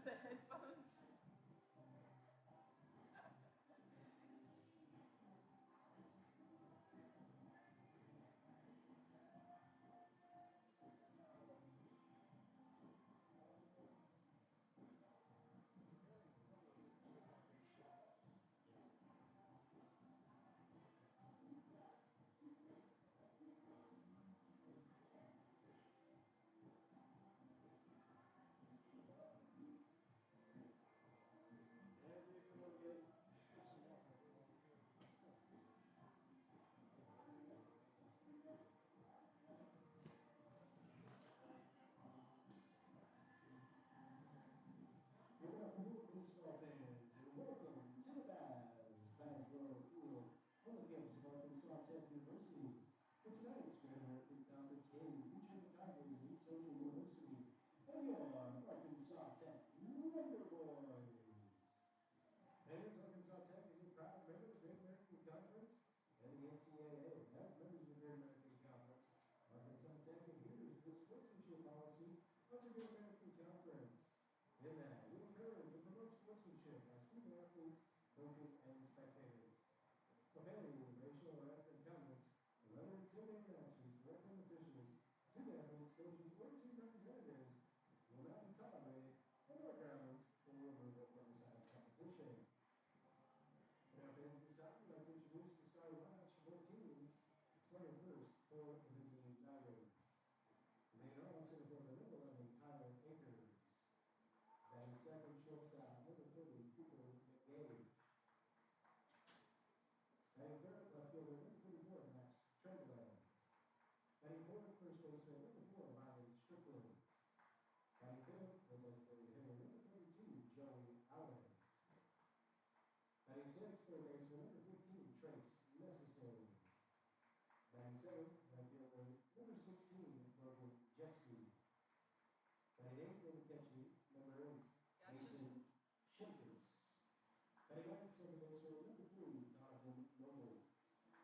with the headphones. Baseball fans, and welcome to the Baz Basketball Field on the campus of Arkansas Tech University. For tonight's Grand American Conference game, featuring the Tigers of East Central University and your Arkansas Tech Wonder Boys. And Arkansas Tech is a proud member of the Great American Conference and the NCAA. As members of the Great American Conference, Arkansas Tech adheres to the sportsmanship policy of the Great American Conference. In that, we encourage and promote sportsmanship by student athletes, coaches, and spectators. Of any racial or ethnic comments, or other intimidating actions directed at officials, student athletes, coaches, or team representatives will not be tolerated on our grounds or removal from the side of competition. Now, fans, this time, we'd like to introduce the starting lineups for both teams, playing first for the visiting Tigers. They are also for the number 11, Tyler Akers. Batting second, shortstop, number 30, Cooper McGay. Batting third, left fielder, number 44, Max Treadwell. Batting fourth, first baseman, number 4, Ryan Strickland. Batting fifth, the designated hitter, number 32, Joey Allen. Batting sixth, third baseman, number 15, Trace Necessary. Batting seventh, right fielder, number 16, Logan Jeske. Batting eighth, number catchy, number 8, Mason Shimkus. Batting ninth, second baseman, number 3, Donovan Noble.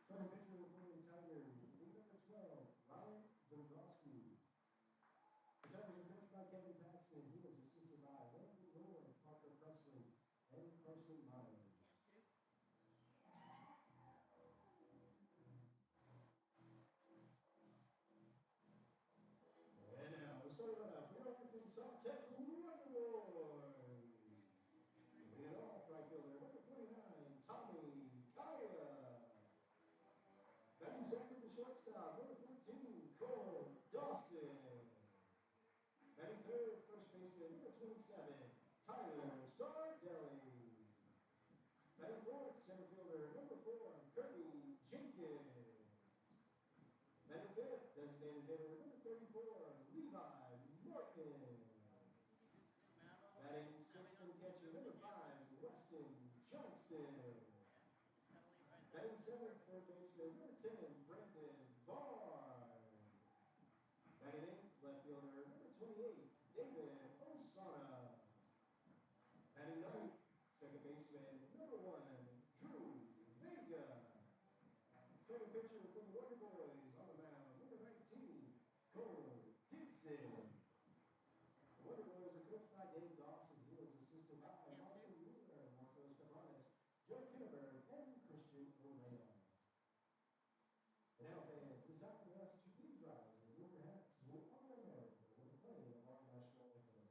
Starting pitcher for the Tigers, number 12, Ryan Dombrowski. The Tigers are coached by Kevin Paxton. He was assisted by Landon Lord, Parker Presley, and Carson Myers. And now, the starting lineup for Arkansas Tech Wonder Boys. Leading off, right fielder, number 49, Tommy Kaya. Batting second, the shortstop, number 14, Cole Dawson. Batting third, first baseman, number 27, Tyler Sardelli. Batting fourth, center fielder, number 4, Kirby Jenkins. Batting fifth, designated hitter, number 34, Levi Martin. Batting sixth and catcher, number 5, Weston Johnston. Batting seventh, third baseman, number 10, Brandon Barr. Batting eighth, left fielder, number 28, David Osana. Batting ninth, second baseman, number 1, Drew Vega. Starting pitcher for the Wonder Boys on the mound, number 19, Cole Dixon. The Wonder Boys are coached by Dave Dawson. He was assisted by Marco Mueller, Marcos Cabanes, Joe Kinneberg, and Christian O'Neill. And now, fans, this time we ask that you please rise and move your hats to honor America with the playing of our national anthem.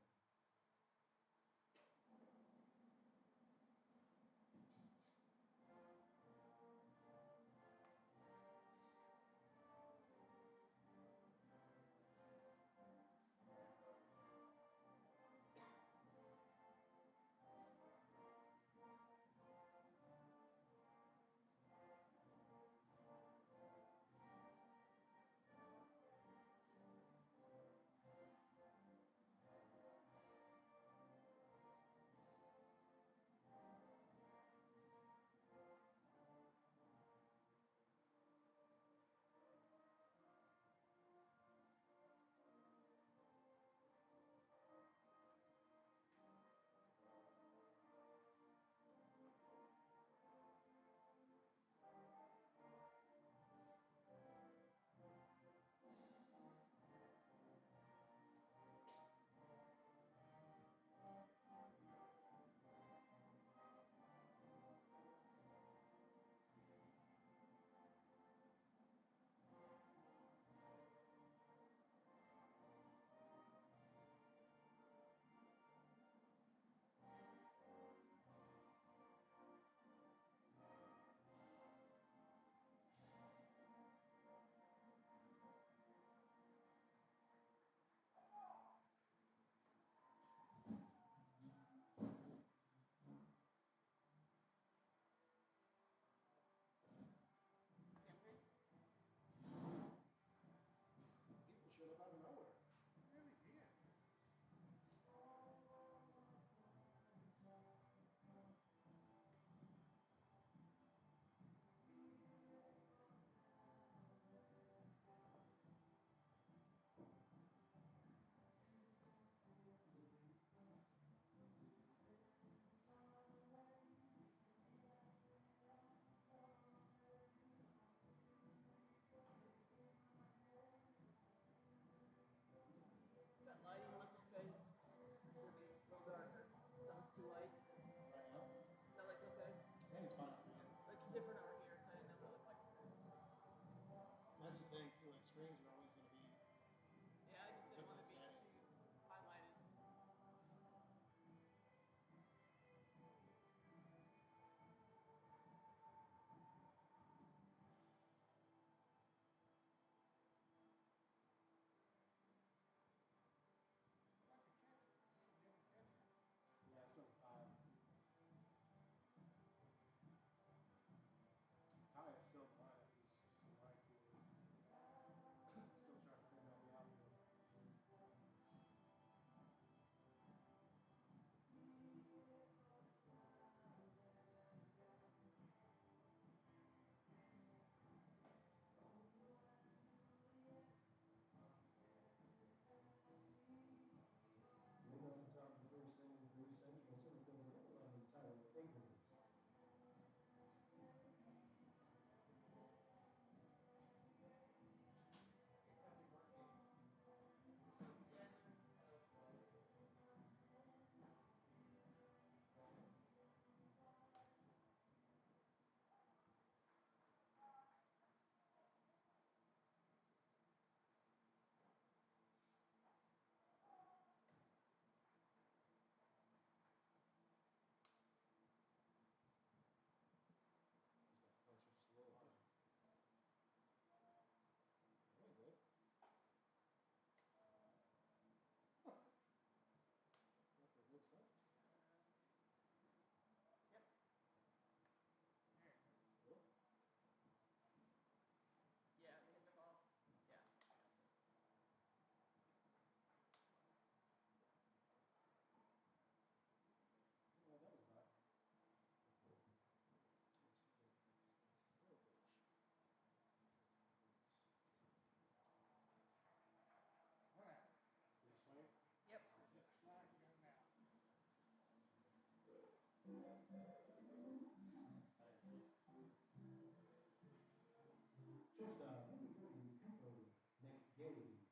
Shortstop, number 30, Cooper, Nick Gage.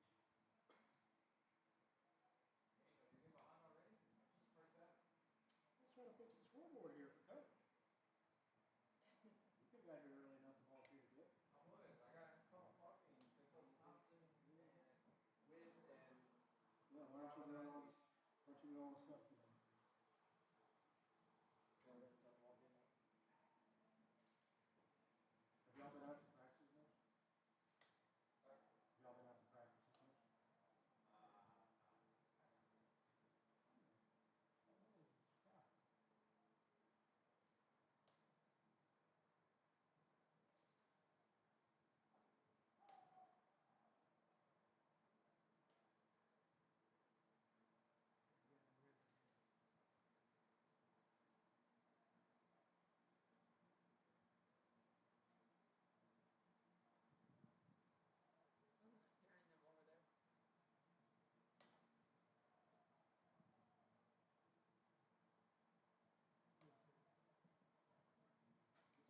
Let's try to fix the scoreboard here for Coach. You could have got here early enough to volunteer to do it. I was. I got caught talking to Coach Thompson and Witt and Yeah, why don't you do all this? Why don't you do all this stuff today? Yeah, that's how log in now. Have y'all been out to practice much? sorry. Have y'all been out to practice much? Hearing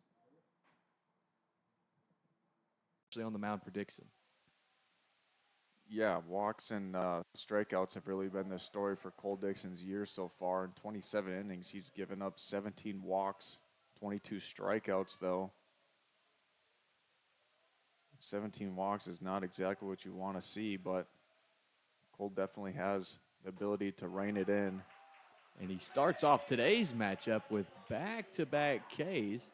them over there. Actually on the mound for Dixon. Yeah, walks and strikeouts have really been the story for Cole Dixon's year so far. In 27 innings, he's given up 17 walks, 22 strikeouts, though. 17 walks is not exactly what you want to see, but Cole definitely has the ability to rein it in. And he starts off today's matchup with back-to-back Ks.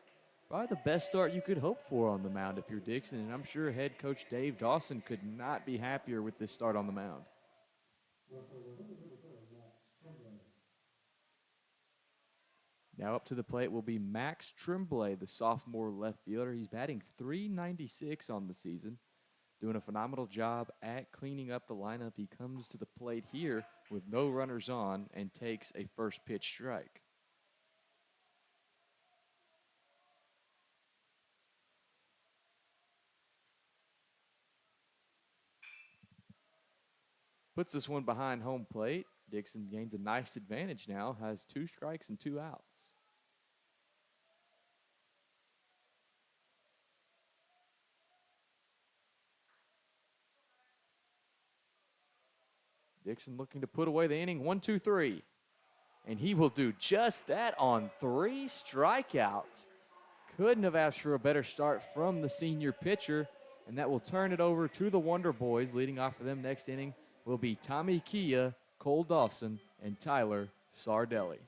Probably the best start you could hope for on the mound if you're Dixon, and I'm sure head coach Dave Dawson could not be happier with this start on the mound. Now up to the plate will be Max Tremblay, the sophomore left fielder. He's batting .396 on the season, doing a phenomenal job at cleaning up the lineup. He comes to the plate here with no runners on and takes a first pitch strike. Puts this one behind home plate. Dixon gains a nice advantage now, has 2 strikes and 2 outs. Dixon looking to put away the inning, 1-2-3. And he will do just that on 3 strikeouts. Couldn't have asked for a better start from the senior pitcher, and that will turn it over to the Wonder Boys. Leading off for them next inning will be Tommy Kia, Cole Dawson, and Tyler Sardelli.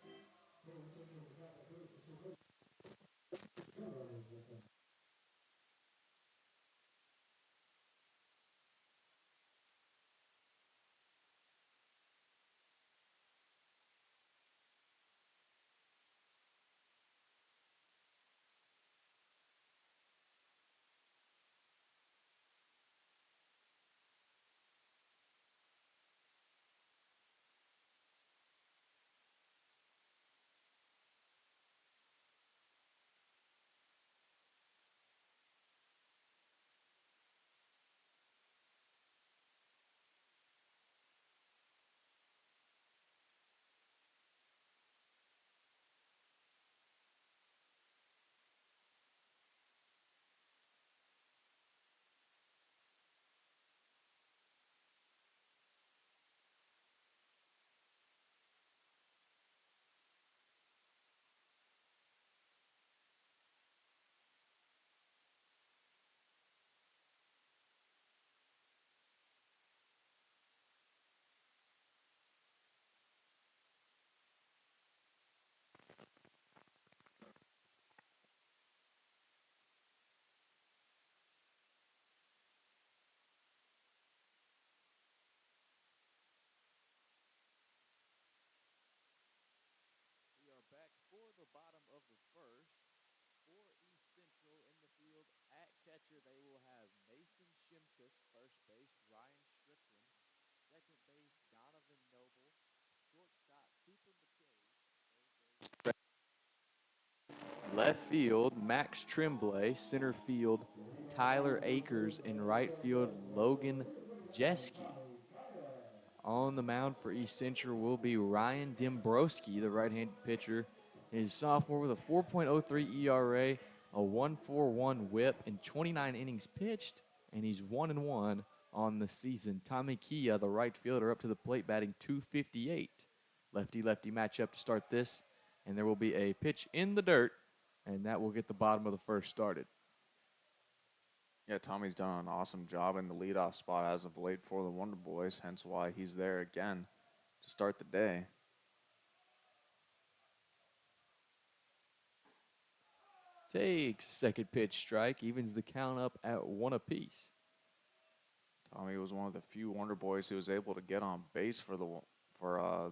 We are back for the bottom of the first. For East Central in the field at catcher, they will have Mason Shimkus, first base, Ryan Strickland, second base, Donovan Noble, shortstop, Cooper McKay, left field, Max Tremblay, center field, Tyler Akers, and right field, Logan Jeske. On the mound for East Central will be Ryan Dembrowski, the right-handed pitcher, He's a sophomore with a 4.03 ERA, a 1.41 whip, and 29 innings pitched, and he's 1-1 on the season. Tommy Kia, the right fielder, up to the plate batting .258. Lefty-lefty matchup to start this, and there will be a pitch in the dirt, and that will get the bottom of the first started. Yeah, Tommy's done an awesome job in the leadoff spot as of late for the Wonder Boys, hence why he's there again to start the day. Takes second pitch strike, evens the count up at 1 apiece. Tommy was one of the few Wonder Boys who was able to get on base for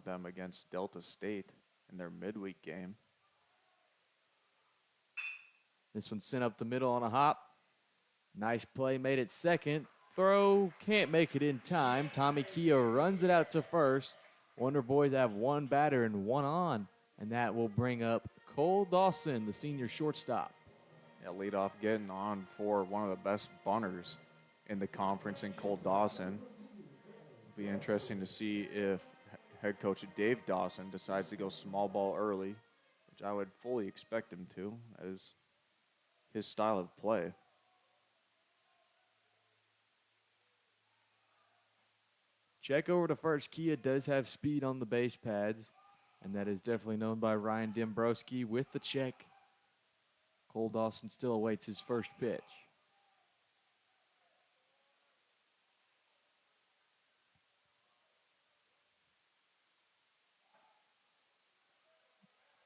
them against Delta State in their midweek game. This one sent up the middle on a hop. Nice play made at second. Throw, can't make it in time. Tommy Kia runs it out to first. Wonder Boys have one batter and one on, and that will bring up Cole Dawson, the senior shortstop. Yeah, leadoff getting on for one of the best bunters in the conference in Cole Dawson. It'll be interesting to see if head coach Dave Dawson decides to go small ball early, which I would fully expect him to, as his style of play. Check over to first. Kia does have speed on the base pads, and that is definitely known by Ryan Dembrowski with the check. Cole Dawson still awaits his first pitch.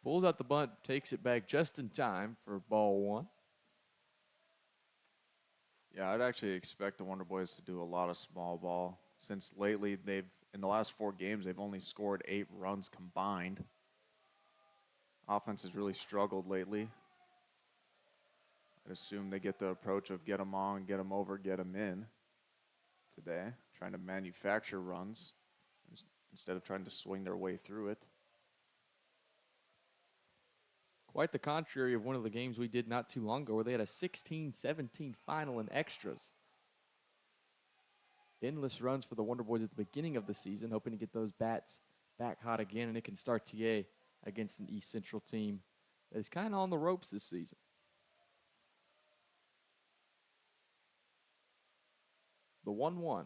Pulls out the bunt, takes it back just in time for ball one. Yeah, I'd actually expect the Wonder Boys to do a lot of small ball, since lately in the last 4 games, they've only scored 8 runs combined. Offense has really struggled lately. I'd assume they get the approach of get them on, get them over, get them in today, trying to manufacture runs instead of trying to swing their way through it. Quite the contrary of one of the games we did not too long ago where they had a 16-17 final in extras. Endless runs for the Wonder Boys at the beginning of the season, hoping to get those bats back hot again, and it can start TA against an East Central team that is kind of on the ropes this season. The 1-1.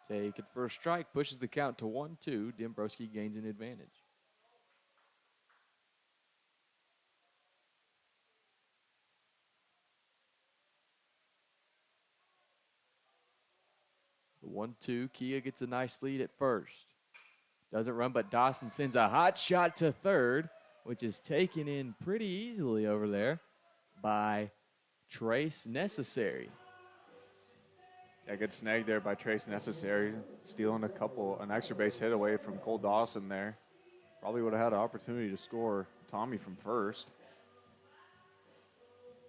Take it for a strike, pushes the count to 1-2. Dembrowski gains an advantage. The 1-2, Kia gets a nice lead at first. Doesn't run, but Dawson sends a hot shot to third, which is taken in pretty easily over there by Trace Necessary. Yeah, good snag there by Trace Necessary, stealing an extra base hit away from Cole Dawson there. Probably would have had an opportunity to score Tommy from first.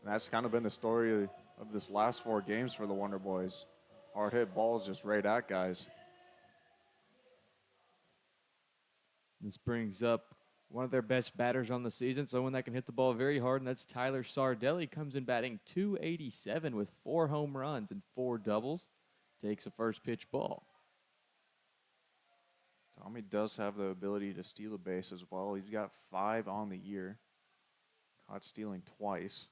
And that's kind of been the story of this last 4 games for the Wonder Boys. Hard hit balls just right at guys. This brings up one of their best batters on the season, someone that can hit the ball very hard, and that's Tyler Sardelli. Comes in batting .287 with 4 home runs and 4 doubles. Takes a first pitch ball. Tommy does have the ability to steal a base as well. He's got 5 on the year. Caught stealing twice.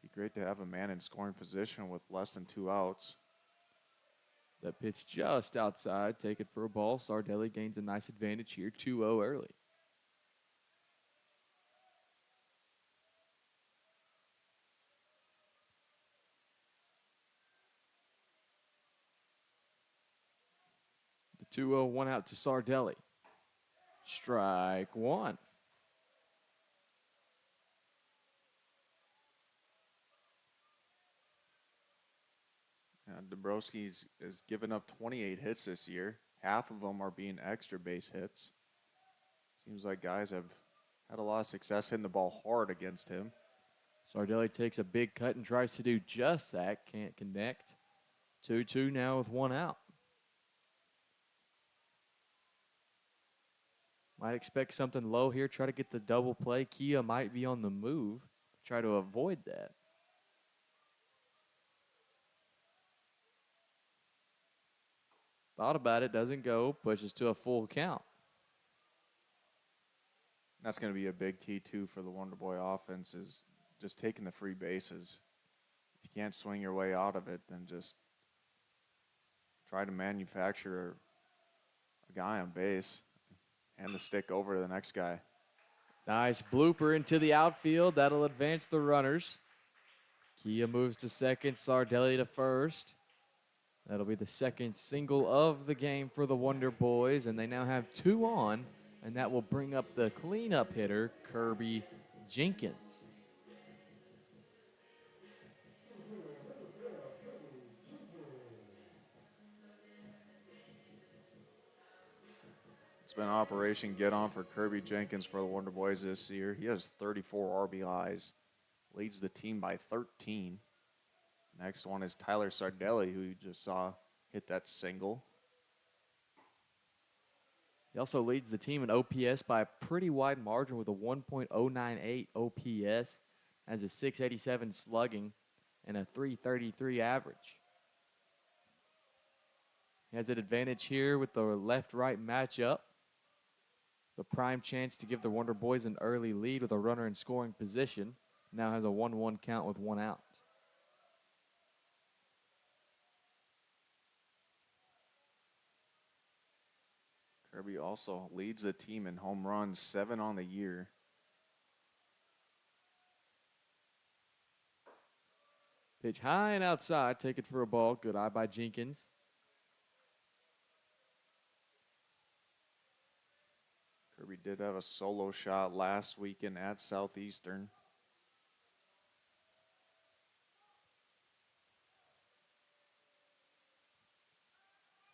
Be great to have a man in scoring position with less than 2 outs. That pitch just outside. Take it for a ball. Sardelli gains a nice advantage here. 2-0 early. The 2-0, 1 out to Sardelli. Strike 1. Dembrowski has given up 28 hits this year. Half of them are being extra base hits. Seems like guys have had a lot of success hitting the ball hard against him. Sardelli takes a big cut and tries to do just that. Can't connect. 2-2 now with 1 out. Might expect something low here. Try to get the double play. Kia might be on the move. Try to avoid that. Thought about it, doesn't go, pushes to a full count. That's going to be a big key, too, for the Wonder Boy offense is just taking the free bases. If you can't swing your way out of it, then just try to manufacture a guy on base, hand the stick over to the next guy. Nice blooper into the outfield. That'll advance the runners. Kia moves to second, Sardelli to first. That'll be the second single of the game for the Wonder Boys, and they now have 2 on, and that will bring up the cleanup hitter, Kirby Jenkins. It's been Operation Get On for Kirby Jenkins for the Wonder Boys this year. He has 34 RBIs, leads the team by 13. Next one is Tyler Sardelli, who you just saw hit that single. He also leads the team in OPS by a pretty wide margin with a 1.098 OPS, has a 687 slugging, and a 333 average. He has an advantage here with the left-right matchup. The prime chance to give the Wonder Boys an early lead with a runner in scoring position. Now has a 1-1 count with 1 out. Kirby also leads the team in home runs, 7 on the year. Pitch high and outside, take it for a ball. Good eye by Jenkins. Kirby did have a solo shot last weekend at Southeastern.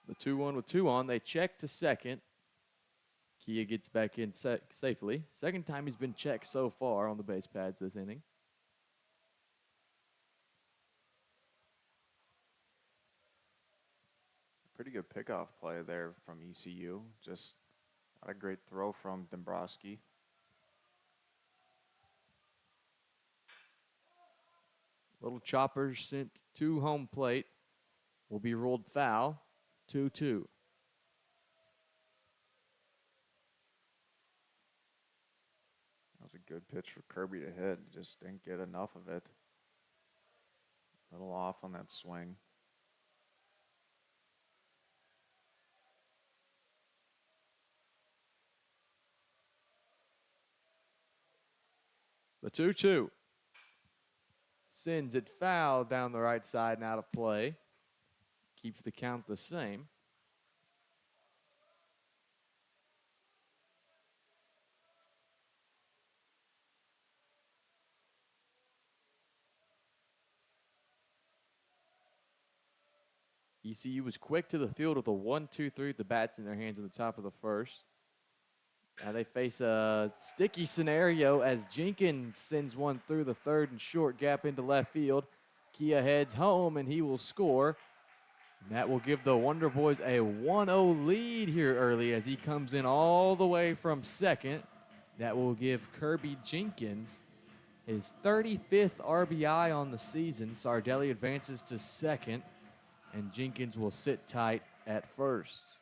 The 2-1 with 2 on. They check to second. Kia gets back in safely. Second time he's been checked so far on the base pads this inning. Pretty good pickoff play there from ECU. Just not a great throw from Dombrowski. Little chopper sent to home plate. Will be ruled foul. 2-2. That was a good pitch for Kirby to hit. Just didn't get enough of it. A little off on that swing. The 2-2. Sends it foul down the right side and out of play. Keeps the count the same. ECU was quick to the field with a 1-2-3 with the bats in their hands in the top of the first. Now they face a sticky scenario as Jenkins sends one through the third and short gap into left field. Kia heads home and he will score. And that will give the Wonder Boys a 1-0 lead here early as he comes in all the way from second. That will give Kirby Jenkins his 35th RBI on the season. Sardelli advances to second, and Jenkins will sit tight at first.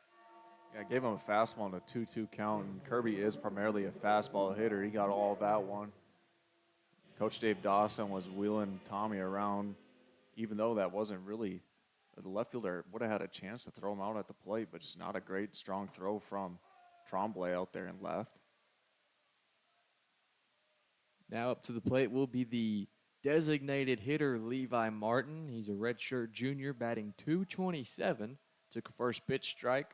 Yeah, I gave him a fastball and a 2-2 count, and Kirby is primarily a fastball hitter. He got all of that one. Coach Dave Dawson was wheeling Tommy around, even though that wasn't really – the left fielder would have had a chance to throw him out at the plate, but just not a great, strong throw from Tremblay out there in left. Now up to the plate will be the designated hitter Levi Martin. He's a redshirt junior batting .227. Took a first pitch strike,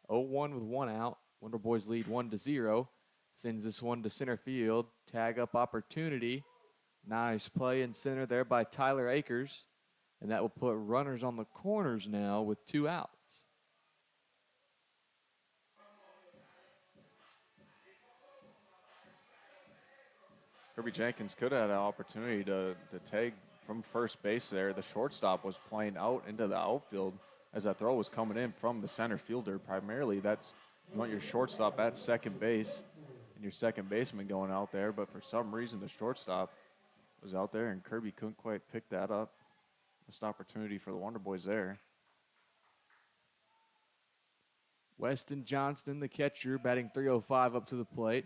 0-1 with 1 out. Wonder Boys lead 1-0. Sends this one to center field. Tag up opportunity. Nice play in center there by Tyler Akers. And that will put runners on the corners now with 2 outs. Kirby Jenkins could have had an opportunity to tag from first base there. The shortstop was playing out into the outfield as that throw was coming in from the center fielder. Primarily, that's you want your shortstop at second base and your second baseman going out there. But for some reason, the shortstop was out there, and Kirby couldn't quite pick that up. Missed opportunity for the Wonder Boys there. Weston Johnston, the catcher, batting .305 up to the plate.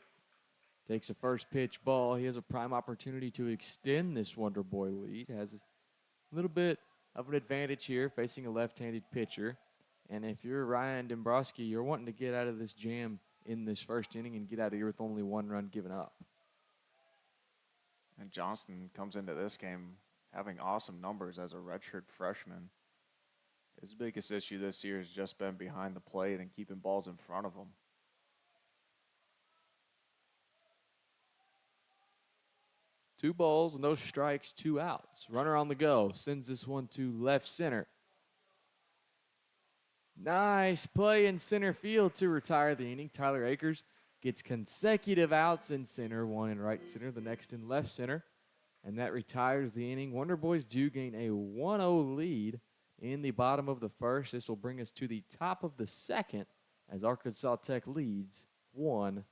Takes a first pitch ball. He has a prime opportunity to extend this Wonder Boy lead. Has a little bit of an advantage here facing a left-handed pitcher. And if you're Ryan Dombrowski, you're wanting to get out of this jam in this first inning and get out of here with only 1 run given up. And Johnston comes into this game having awesome numbers as a redshirt freshman. His biggest issue this year has just been behind the plate and keeping balls in front of him. Two balls, no strikes, 2 outs. Runner on the go. Sends this one to left center. Nice play in center field to retire the inning. Tyler Akers gets consecutive outs in center, 1 in right center, the next in left center. And that retires the inning. Wonder Boys do gain a 1-0 lead in the bottom of the first. This will bring us to the top of the second as Arkansas Tech leads 1-0.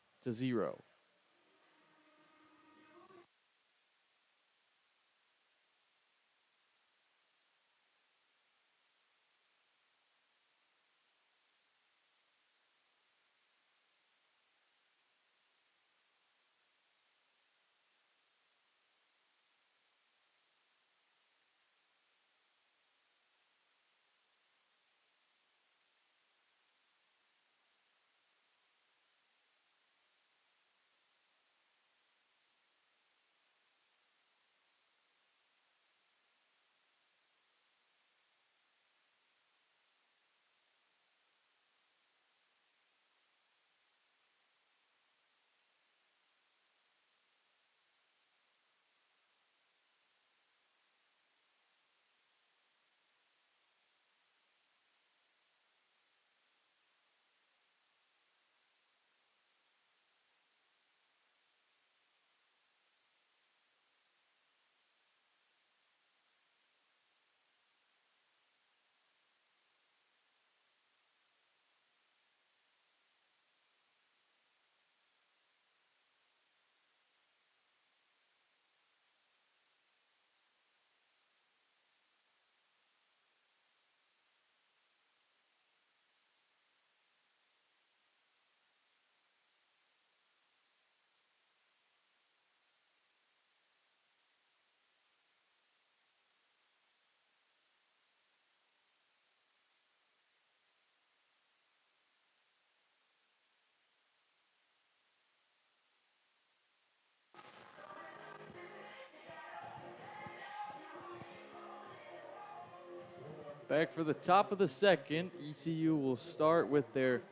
Back for the top of the second, ECU will start with their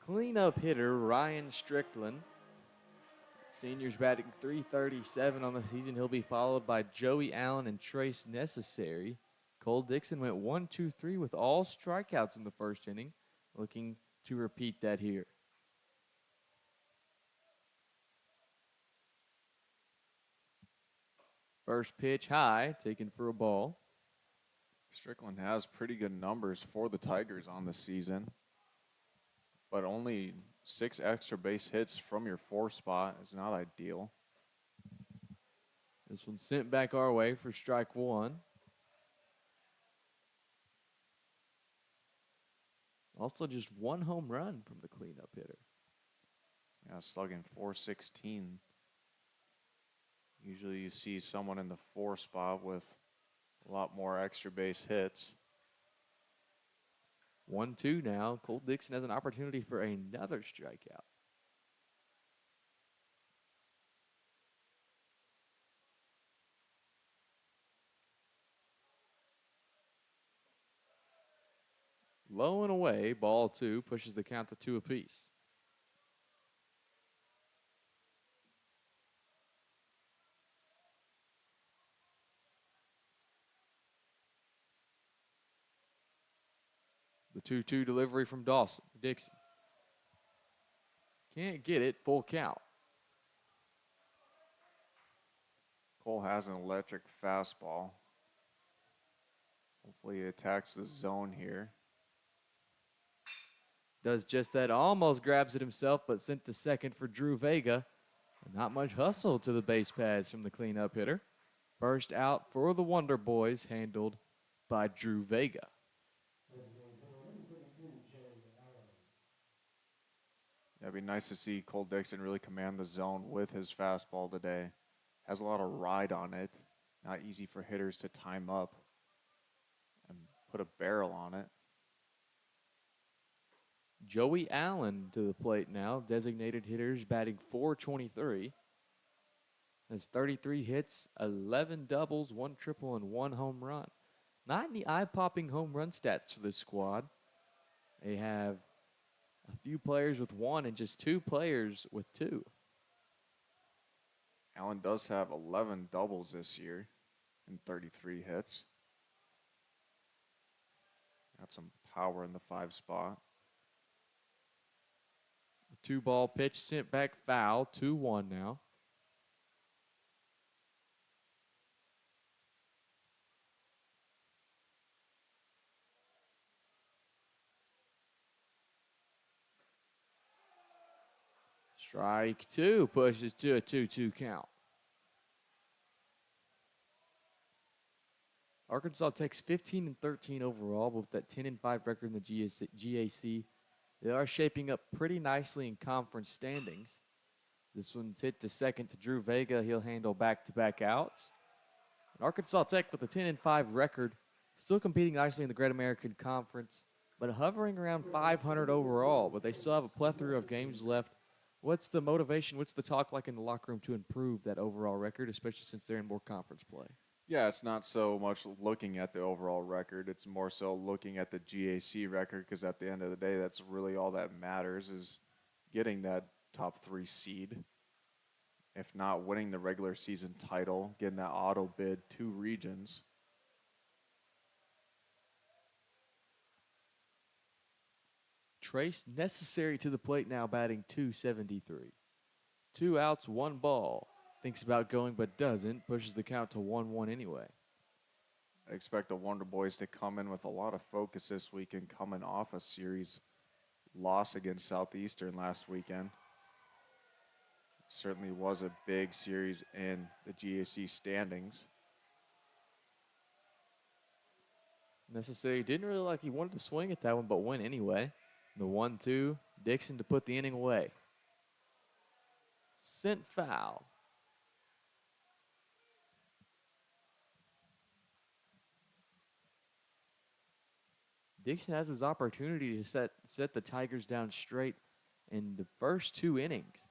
cleanup hitter, Ryan Strickland. Senior's batting .337 on the season. He'll be followed by Joey Allen and Trace Necessary. Cole Dixon went 1-2-3 with all strikeouts in the first inning. Looking to repeat that here. First pitch high, taken for a ball. Strickland has pretty good numbers for the Tigers on the season, but only 6 extra base hits from your 4 spot is not ideal. This one's sent back our way for strike 1. Also just 1 home run from the cleanup hitter. Yeah, slugging .416. Usually you see someone in the 4 spot with a lot more extra base hits. 1-2 now. Cole Dixon has an opportunity for another strikeout. Low and away, ball 2, pushes the count to 2 apiece. The 2-2 delivery from Dixon. Can't get it, full count. Cole has an electric fastball. Hopefully he attacks the zone here. Does just that, almost grabs it himself, but sent to second for Drew Vega. Not much hustle to the base pads from the cleanup hitter. First out for the Wonder Boys, handled by Drew Vega. It'd be nice to see Cole Dixon really command the zone with his fastball today. Has a lot of ride on it. Not easy for hitters to time up and put a barrel on it. Joey Allen to the plate now. Designated hitters batting .423. Has 33 hits, 11 doubles, 1 triple, and 1 home run. Not any eye-popping home run stats for this squad. They have a few players with 1 and just 2 players with 2. Allen does have 11 doubles this year and 33 hits. Got some power in the 5 spot. The 2-ball pitch sent back foul, 2-1 now. Strike 2 pushes to a 2-2 count. Arkansas takes 15-13 overall, but with that 10-5 record in the GAC, they are shaping up pretty nicely in conference standings. This one's hit to second to Drew Vega. He'll handle back-to-back outs. And Arkansas Tech with a 10-5 record, still competing nicely in the Great American Conference, but hovering around 500 overall. But they still have a plethora of games left. What's the motivation, what's the talk like in the locker room to improve that overall record, especially since they're in more conference play? Yeah, it's not so much looking at the overall record. It's more so looking at the GAC record, because at the end of the day, that's really all that matters, is getting that top 3 seed. If not, winning the regular season title, getting that auto bid 2 regions. Trace Necessary to the plate now, batting .273. 2 outs, 1 ball. Thinks about going but doesn't. Pushes the count to 1-1 anyway. I expect the Wonder Boys to come in with a lot of focus this weekend, coming off a series loss against Southeastern last weekend. Certainly was a big series in the GAC standings. Necessary didn't really like he wanted to swing at that one, but went anyway. The 1-2, Dixon to put the inning away. Sent foul. Dixon has his opportunity to set the Tigers down straight in the first 2 innings.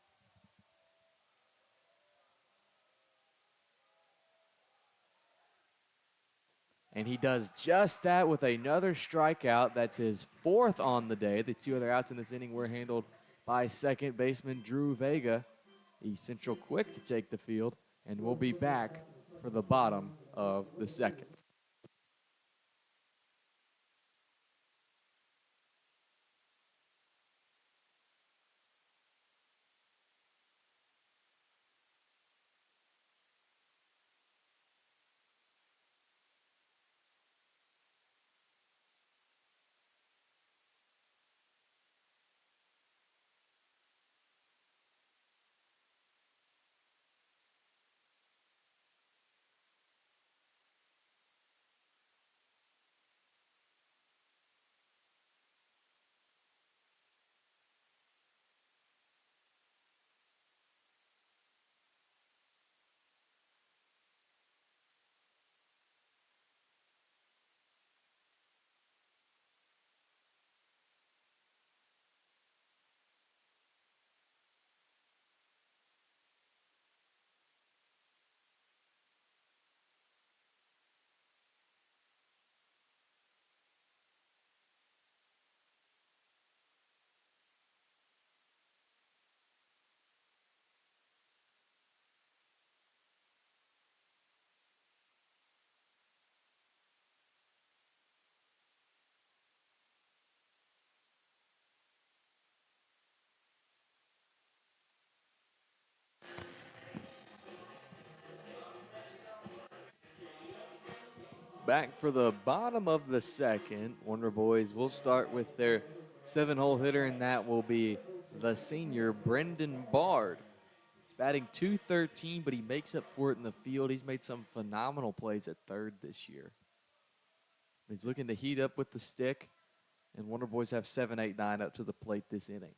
And he does just that with another strikeout. That's his 4th on the day. The 2 other outs in this inning were handled by second baseman Drew Vega. He's Central quick to take the field, and we'll be back for the bottom of the 2nd. Back for the bottom of the 2nd. Wonder Boys will start with their 7-hole hitter, and that will be the senior Brendan Bard. He's batting .213, but he makes up for it in the field. He's made some phenomenal plays at 3rd this year. He's looking to heat up with the stick, and Wonder Boys have 7, 8, 9 up to the plate this inning.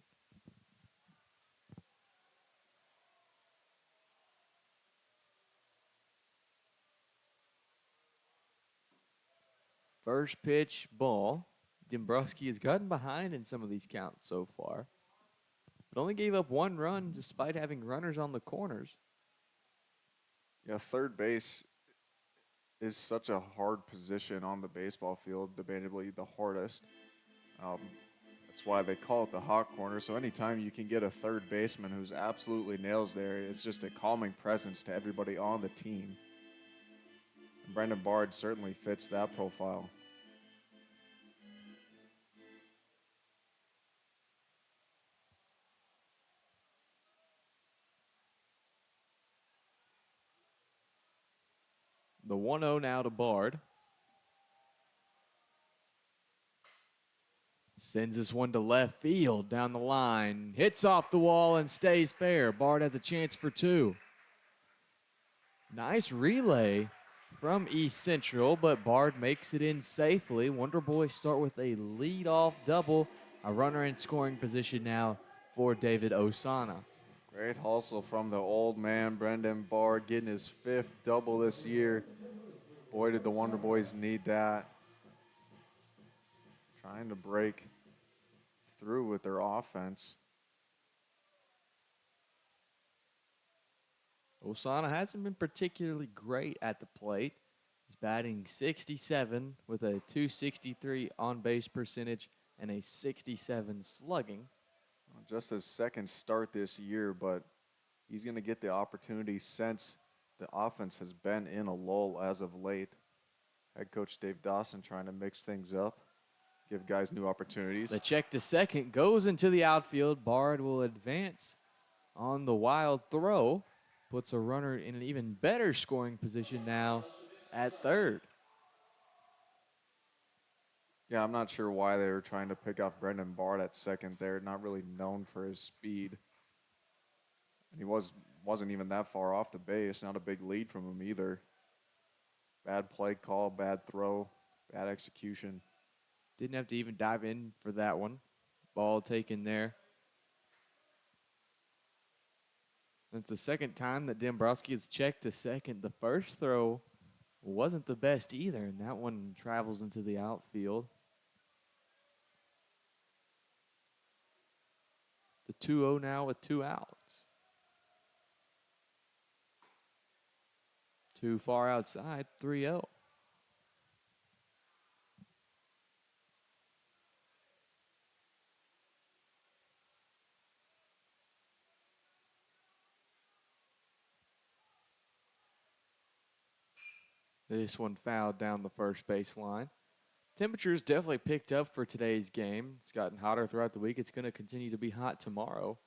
First pitch ball. Dombrowski has gotten behind in some of these counts so far, but only gave up 1 run despite having runners on the corners. Yeah, third base is such a hard position on the baseball field, debatably the hardest. That's why they call it the hot corner. So anytime you can get a third baseman who's absolutely nails there, it's just a calming presence to everybody on the team. And Brendan Bard certainly fits that profile. The 1-0 now to Bard. Sends this one to left field down the line. Hits off the wall and stays fair. Bard has a chance for 2. Nice relay from East Central, but Bard makes it in safely. Wonder Boys start with a lead-off double. A runner in scoring position now for David Osana. Great hustle from the old man, Brendan Bard, getting his 5th double this year. Boy, did the Wonder Boys need that. Trying to break through with their offense. Osana hasn't been particularly great at the plate. He's batting 67 with a .263 on-base percentage and a 67 slugging. Just his 2nd start this year, but he's going to get the opportunity since the offense has been in a lull as of late. Head coach Dave Dawson trying to mix things up, give guys new opportunities. The check to second goes into the outfield. Bard will advance on the wild throw. Puts a runner in an even better scoring position now at third. Yeah, I'm not sure why they were trying to pick off Brendan Bard at second there. Not really known for his speed. He wasn't even that far off the base. Not a big lead from him either. Bad play call, bad throw, bad execution. Didn't have to even dive in for that one. Ball taken there. That's the second time that Dombrowski has checked to second. The first throw wasn't the best either, and that one travels into the outfield. The 2-0 now with 2 outs. Too far outside, 3-0. This one fouled down the first baseline. Temperatures definitely picked up for today's game. It's gotten hotter throughout the week. It's going to continue to be hot tomorrow.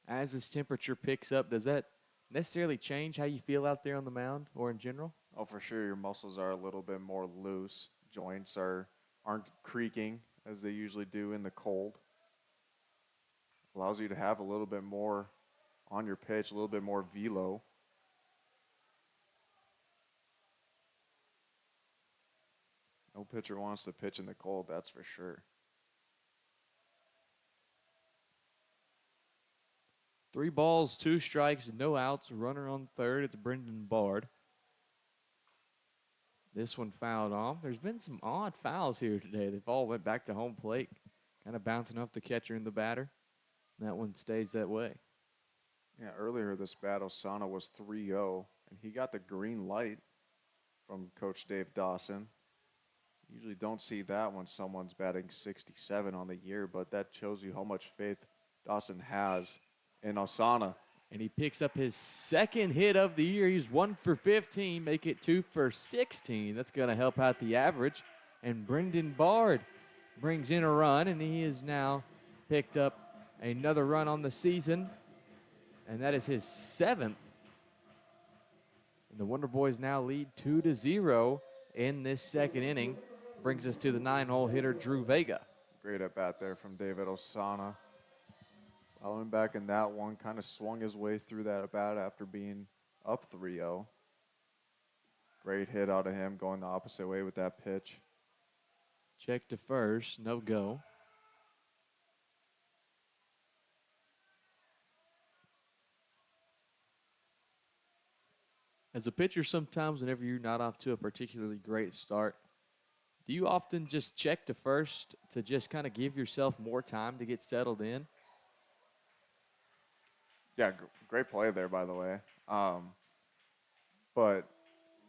As this temperature picks up, does that necessarily change how you feel out there on the mound or in general? Oh, for sure, your muscles are a little bit more loose. Joints aren't creaking as they usually do in the cold. Allows you to have a little bit more on your pitch, a little bit more velo. No pitcher wants to pitch in the cold, that's for sure. 3 balls, 2 strikes, no outs. Runner on third. It's Brendan Bard. This one fouled off. There's been some odd fouls here today. They've all went back to home plate, kind of bouncing off the catcher and the batter. And that one stays that way. Yeah, earlier this bat, Osana was 3-0, and he got the green light from Coach Dave Dawson. Usually don't see that when someone's batting 67 on the year, but that shows you how much faith Dawson has in Osana. And he picks up his 2nd hit of the year. He's 1 for 15, make it 2 for 16. That's going to help out the average. And Brendan Bard brings in a run, and he has now picked up another run on the season, and that is his 7th. And the Wonder Boys now lead 2-0 in this 2nd inning. Brings us to the 9-hole hitter, Drew Vega. Great at bat there from David Osana. Following back in that one, kind of swung his way through that at bat after being up 3-0. Great hit out of him, going the opposite way with that pitch. Check to first, no go. As a pitcher, sometimes whenever you're not off to a particularly great start, Do you often just check to first to just kind of give yourself more time to get settled in? Yeah, great play there, by the way. But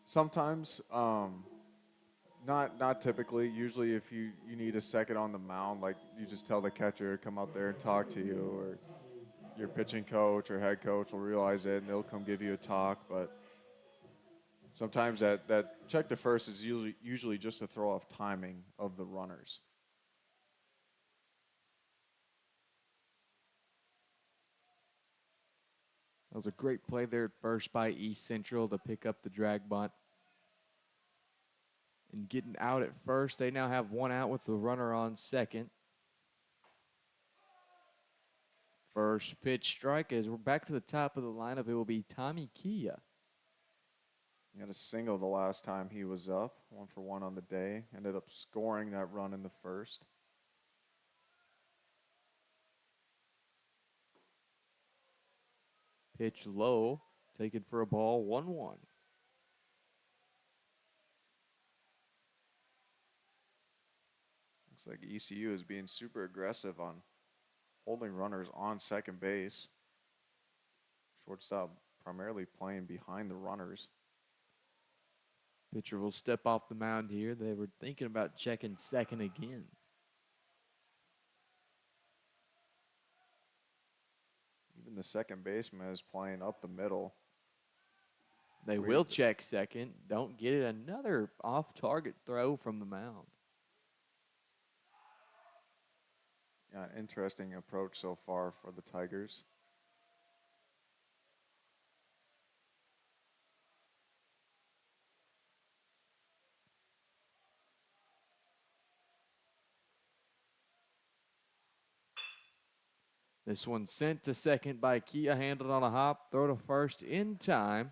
sometimes, not typically. Usually, if you need a second on the mound, like you just tell the catcher come out there and talk to you, or your pitching coach or head coach will realize it and they'll come give you a talk. But sometimes that check to first is usually just to throw off timing of the runners. That was a great play there at first by East Central to pick up the drag bunt. And getting out at first, they now have one out with the runner on second. First pitch strike as we're back to the top of the lineup. It will be Tommy Kia. He had a single the last time he was up, 1-for-1 on the day. Ended up scoring that run in the first. Pitch low, taken for a ball, 1-1. Looks like ECU is being super aggressive on holding runners on second base. Shortstop primarily playing behind the runners. Pitcher will step off the mound here. They were thinking about checking second again. Even the second baseman is playing up the middle. They will check second. Don't get it. Another off-target throw from the mound. Yeah, interesting approach so far for the Tigers. This one sent to second by Kia, handled on a hop, throw to first in time.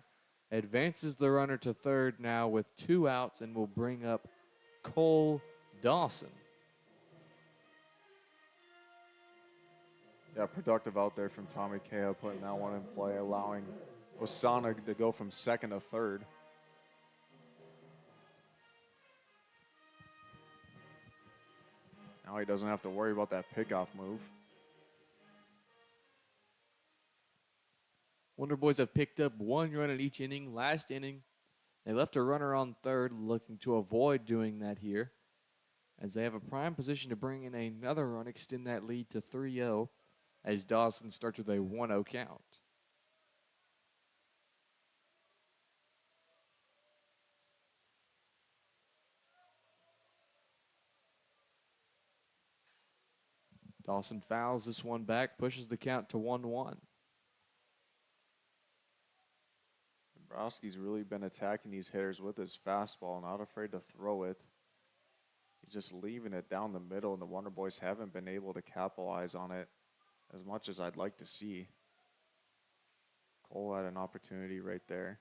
Advances the runner to third now with 2 outs and will bring up Cole Dawson. Yeah, productive out there from Tommy Kea, putting that one in play, allowing Osana to go from second to third. Now he doesn't have to worry about that pickoff move. Wonder Boys have picked up 1 run in each inning. Last inning, they left a runner on third, looking to avoid doing that here, as they have a prime position to bring in another run, extend that lead to 3-0, as Dawson starts with a 1-0 count. Dawson fouls this one back, pushes the count to 1-1. Dombrowski's really been attacking these hitters with his fastball, not afraid to throw it. He's just leaving it down the middle, and the Wonder Boys haven't been able to capitalize on it as much as I'd like to see. Cole had an opportunity right there.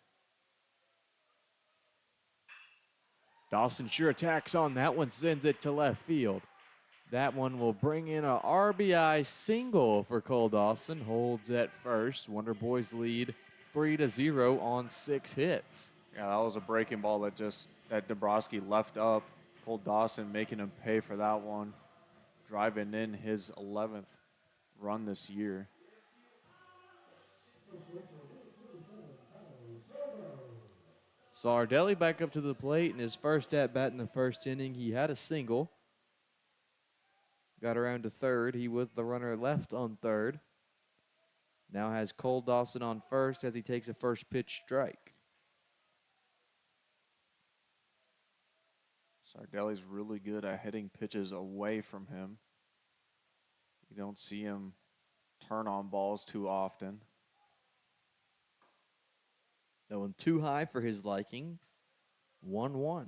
Dawson sure attacks on that one, sends it to left field. That one will bring in a RBI single for Cole Dawson. Holds at first. Wonder Boys lead 3-0 on 6 hits. Yeah, that was a breaking ball that Dombrowski left up. Cole Dawson making him pay for that one, driving in his 11th run this year. Sardelli back up to the plate in his first at-bat in the first inning. He had a single. Got around to third. He was the runner left on third. Now has Cole Dawson on first as he takes a first pitch strike. Sardelli's really good at hitting pitches away from him. You don't see him turn on balls too often. That one too high for his liking. 1-1.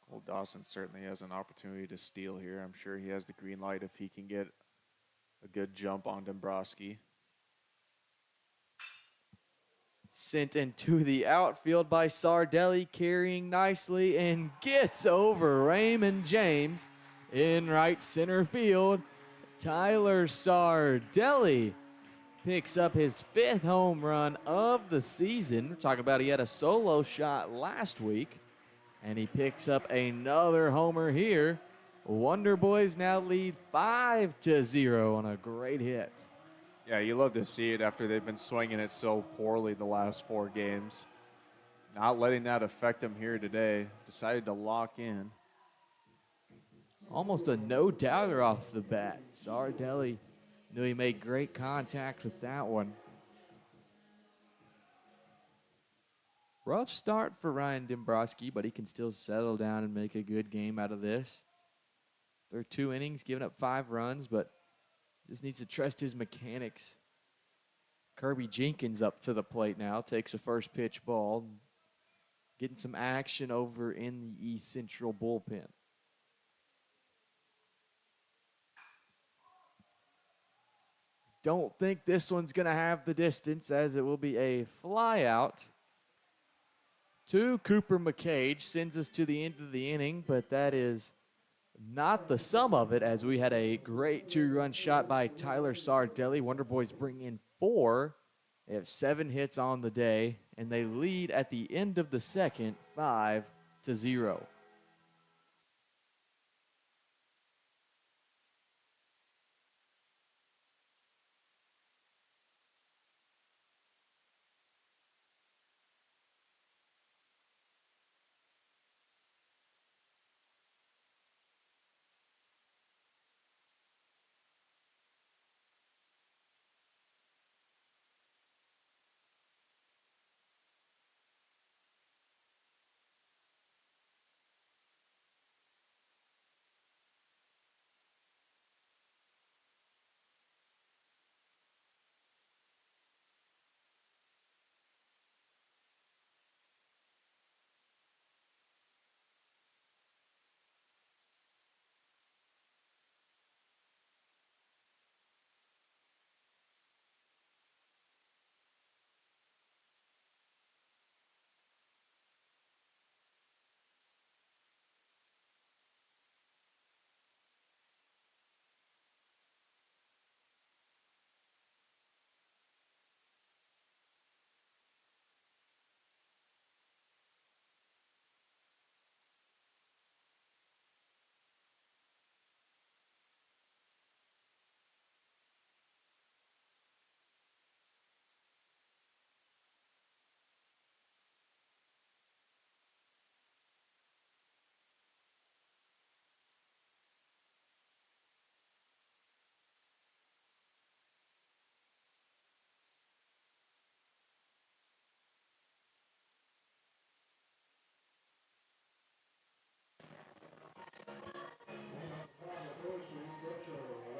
Cole Dawson certainly has an opportunity to steal here. I'm sure he has the green light if he can get a good jump on Dombrowski. Sent into the outfield by Sardelli, carrying nicely and gets over Raymond James in right center field. Tyler Sardelli picks up his 5th home run of the season. We're talking about he had a solo shot last week, and he picks up another homer here. Wonder Boys now lead 5-0 on a great hit. Yeah, you love to see it after they've been swinging it so poorly the last 4 games. Not letting that affect them here today. Decided to lock in. Almost a no-doubter off the bat. Sardelli knew he made great contact with that one. Rough start for Ryan Dombrowski, but he can still settle down and make a good game out of this. They're 2 innings, giving up 5 runs, but just needs to trust his mechanics. Kirby Jenkins up to the plate now, takes a first pitch ball, getting some action over in the East Central bullpen. Don't think this one's going to have the distance, as it will be a fly out to Cooper McCage. Sends us to the end of the inning, but that is not the sum of it, as we had a great 2-run shot by Tyler Sardelli. Wonder Boys bring in 4. They have 7 hits on the day, and they lead at the end of the second 5-0.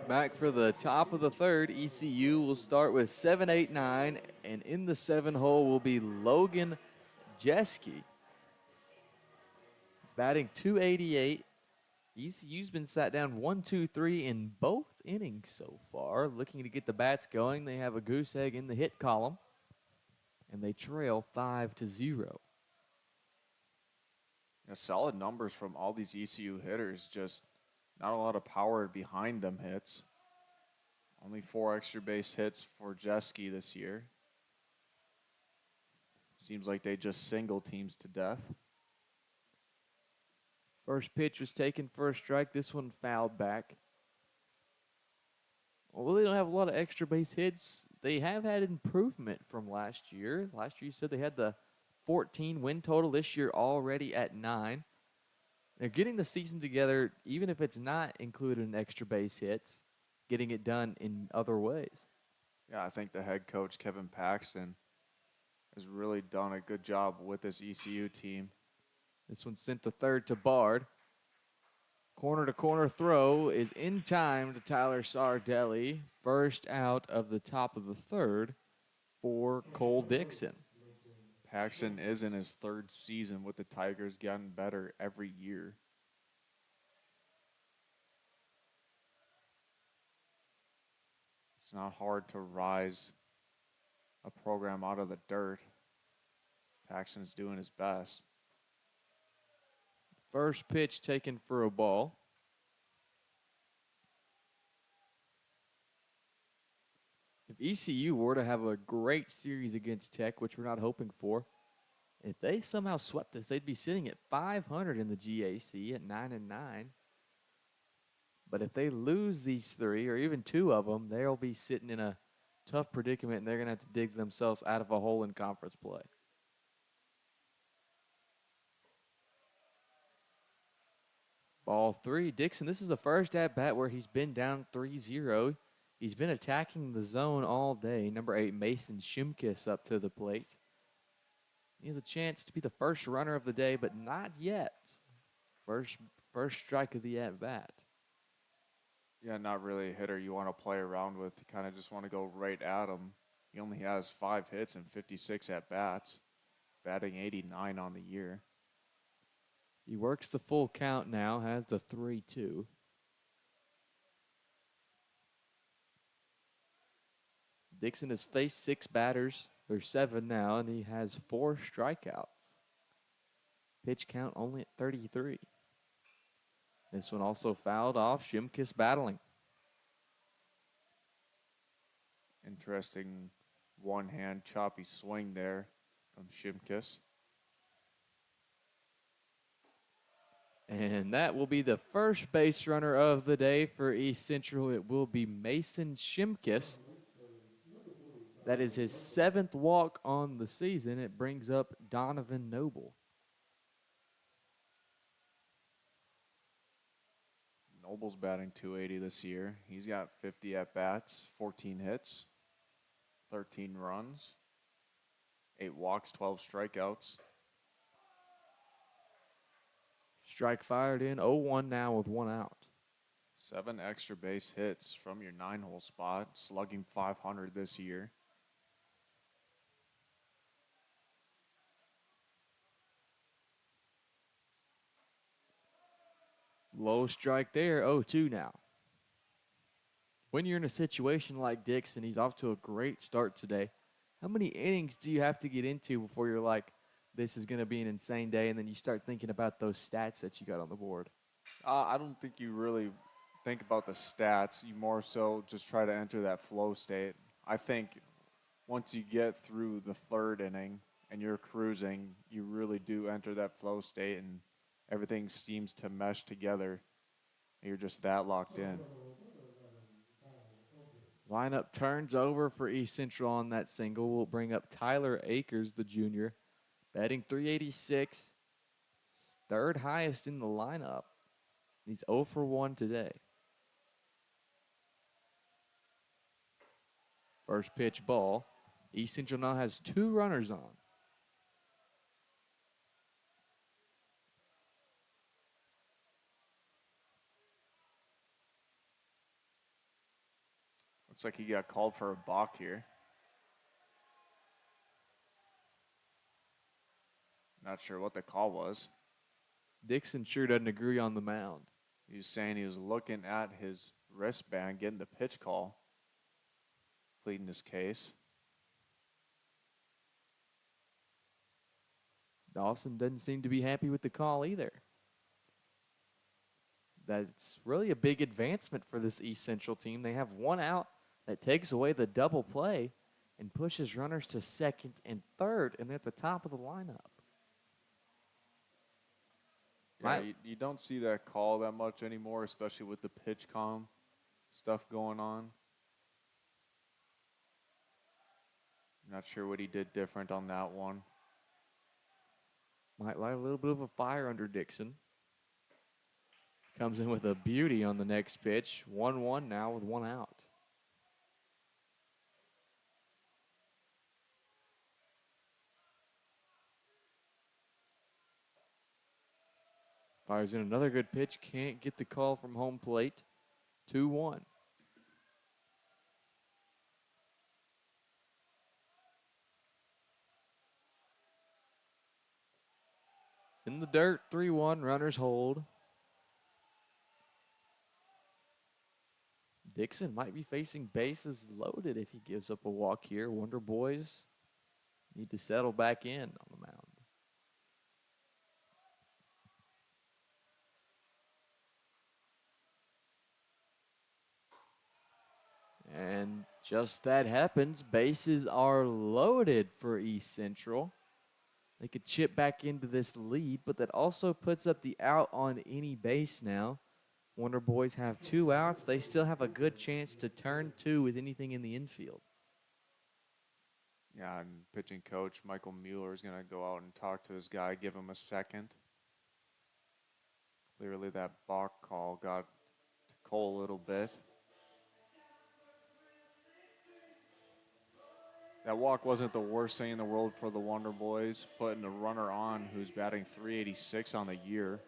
Back for the top of the third, ECU will start with 7, 8, 9, and in the 7 hole will be Logan Jeske. He's batting .288. ECU's been sat down 1, 2, 3 in both innings so far. Looking to get the bats going. They have a goose egg in the hit column, and they trail 5-0. Yeah, solid numbers from all these ECU hitters. Just not a lot of power behind them hits. Only 4 extra base hits for Jeske this year. Seems like they just single teams to death. First pitch was taken for a strike. This one fouled back. Well, they don't have a lot of extra base hits. They have had improvement from last year. Last year you said they had the 14 win total. This year already at 9. They're getting the season together, even if it's not included in extra base hits, getting it done in other ways. Yeah, I think the head coach, Kevin Paxton, has really done a good job with this ECU team. This one's sent to third to Bard. Corner-to-corner throw is in time to Tyler Sardelli. First out of the top of the third for Cole Dixon. Paxton is in his 3rd season with the Tigers, getting better every year. It's not hard to rise a program out of the dirt. Paxton's doing his best. First pitch taken for a ball. ECU were to have a great series against Tech, which we're not hoping for, if they somehow swept this, they'd be sitting at 500 in the GAC at 9-9. But if they lose these three or even two of them, they'll be sitting in a tough predicament, and they're going to have to dig themselves out of a hole in conference play. Ball 3, Dixon, this is the first at-bat where he's been down 3-0. He's been attacking the zone all day. Number 8, Mason Shimkus up to the plate. He has a chance to be the first runner of the day, but not yet. First strike of the at-bat. Yeah, not really a hitter you want to play around with. You kind of just want to go right at him. He only has 5 hits and 56 at-bats, batting 89 on the year. He works the full count now, has the 3-2. Dixon has faced 6 batters. There's 7 now, and he has 4 strikeouts. Pitch count only at 33. This one also fouled off. Shimkus battling. Interesting one-hand choppy swing there from Shimkus. And that will be the first base runner of the day for East Central. It will be Mason Shimkus. That is his 7th walk on the season. It brings up Donovan Noble. Noble's batting 280 this year. He's got 50 at-bats, 14 hits, 13 runs, 8 walks, 12 strikeouts. Strike fired in, 0-1 now with 1 out. 7 extra base hits from your 9-hole spot, slugging .500 this year. Low strike there, 0-2 now. When you're in a situation like Dixon, he's off to a great start today. How many innings do you have to get into before you're like, this is going to be an insane day, and then you start thinking about those stats that you got on the board? I don't think you really think about the stats. You more so just try to enter that flow state. I think once you get through the 3rd inning and you're cruising, you really do enter that flow state, and everything seems to mesh together. You're just that locked in. Lineup turns over for East Central on that single. We'll bring up Tyler Akers, the junior, batting 386, 3rd highest in the lineup. He's 0 for 1 today. First pitch ball. East Central now has 2 runners on. Looks like he got called for a balk here. Not sure what the call was. Dixon sure doesn't agree on the mound. He was saying he was looking at his wristband, getting the pitch call, pleading his case. Dawson doesn't seem to be happy with the call either. That's really a big advancement for this East Central team. They have 1 out that takes away the double play and pushes runners to 2nd and 3rd, and they're at the top of the lineup. Yeah, you don't see that call that much anymore, especially with the pitch com stuff going on. Not sure what he did different on that one. Might light a little bit of a fire under Dixon. Comes in with a beauty on the next pitch. 1-1 now with 1 out. Fires in another good pitch. Can't get the call from home plate. 2-1. In the dirt, 3-1. Runners hold. Dixon might be facing bases loaded if he gives up a walk here. Wonder Boys need to settle back in on the mound. And Just that happens. Bases are loaded for East Central. They could chip back into this lead, but that also puts up the out on any base now. Wonder Boys have 2 outs. They still have a good chance to turn 2 with anything in the infield. Yeah, and pitching coach Michael Mueller is going to go out and talk to his guy, give him a second. Clearly that balk call got to Cole a little bit. That walk wasn't the worst thing in the world for the Wonder Boys, putting a runner on who's batting .386 on the year.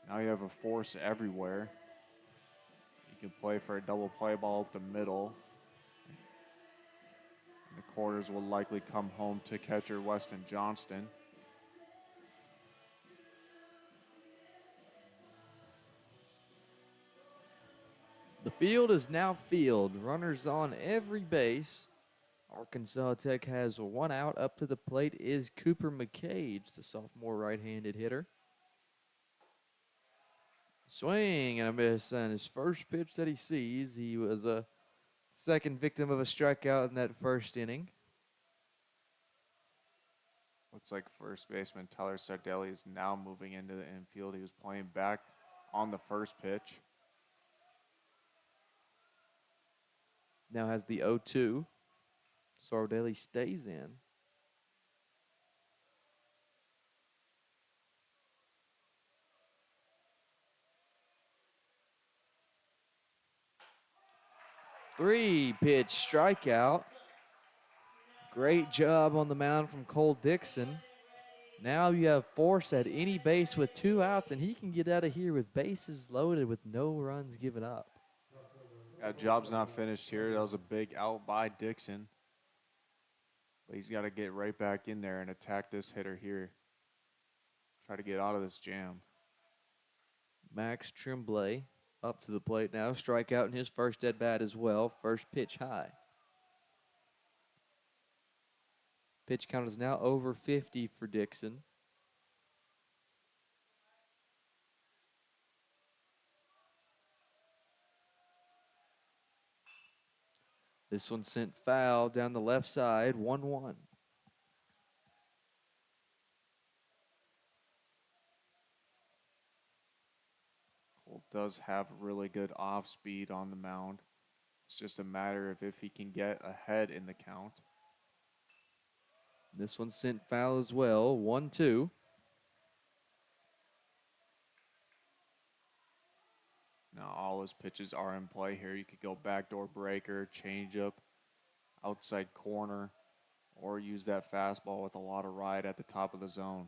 Now you have a force everywhere. You can play for a double play ball up the middle. And the quarters will likely come home to catcher Weston Johnston. The field is now filled. Runners on every base. Arkansas Tech has 1 out. Up to the plate is Cooper McCage, the sophomore right-handed hitter. Swing and a miss on his first pitch that he sees. He was a second victim of a strikeout in that first inning. Looks like first baseman Tyler Sardelli is now moving into the infield. He was playing back on the first pitch. Now has the 0-2. Sardelli stays in. Three-pitch strikeout. Great job on the mound from Cole Dixon. Now you have force at any base with 2 outs, and he can get out of here with bases loaded with no runs given up. That job's not finished here. That was a big out by Dixon. But he's got to get right back in there and attack this hitter here. Try to get out of this jam. Max Tremblay up to the plate now. Strikeout in his first at-bat as well. First pitch high. Pitch count is now over 50 for Dixon. This one sent foul down the left side, 1-1. Cole does have really good off speed on the mound. It's just a matter of if he can get ahead in the count. This one sent foul as well, 1-2. Now all his pitches are in play here. You could go backdoor breaker, changeup, outside corner, or use that fastball with a lot of ride at the top of the zone.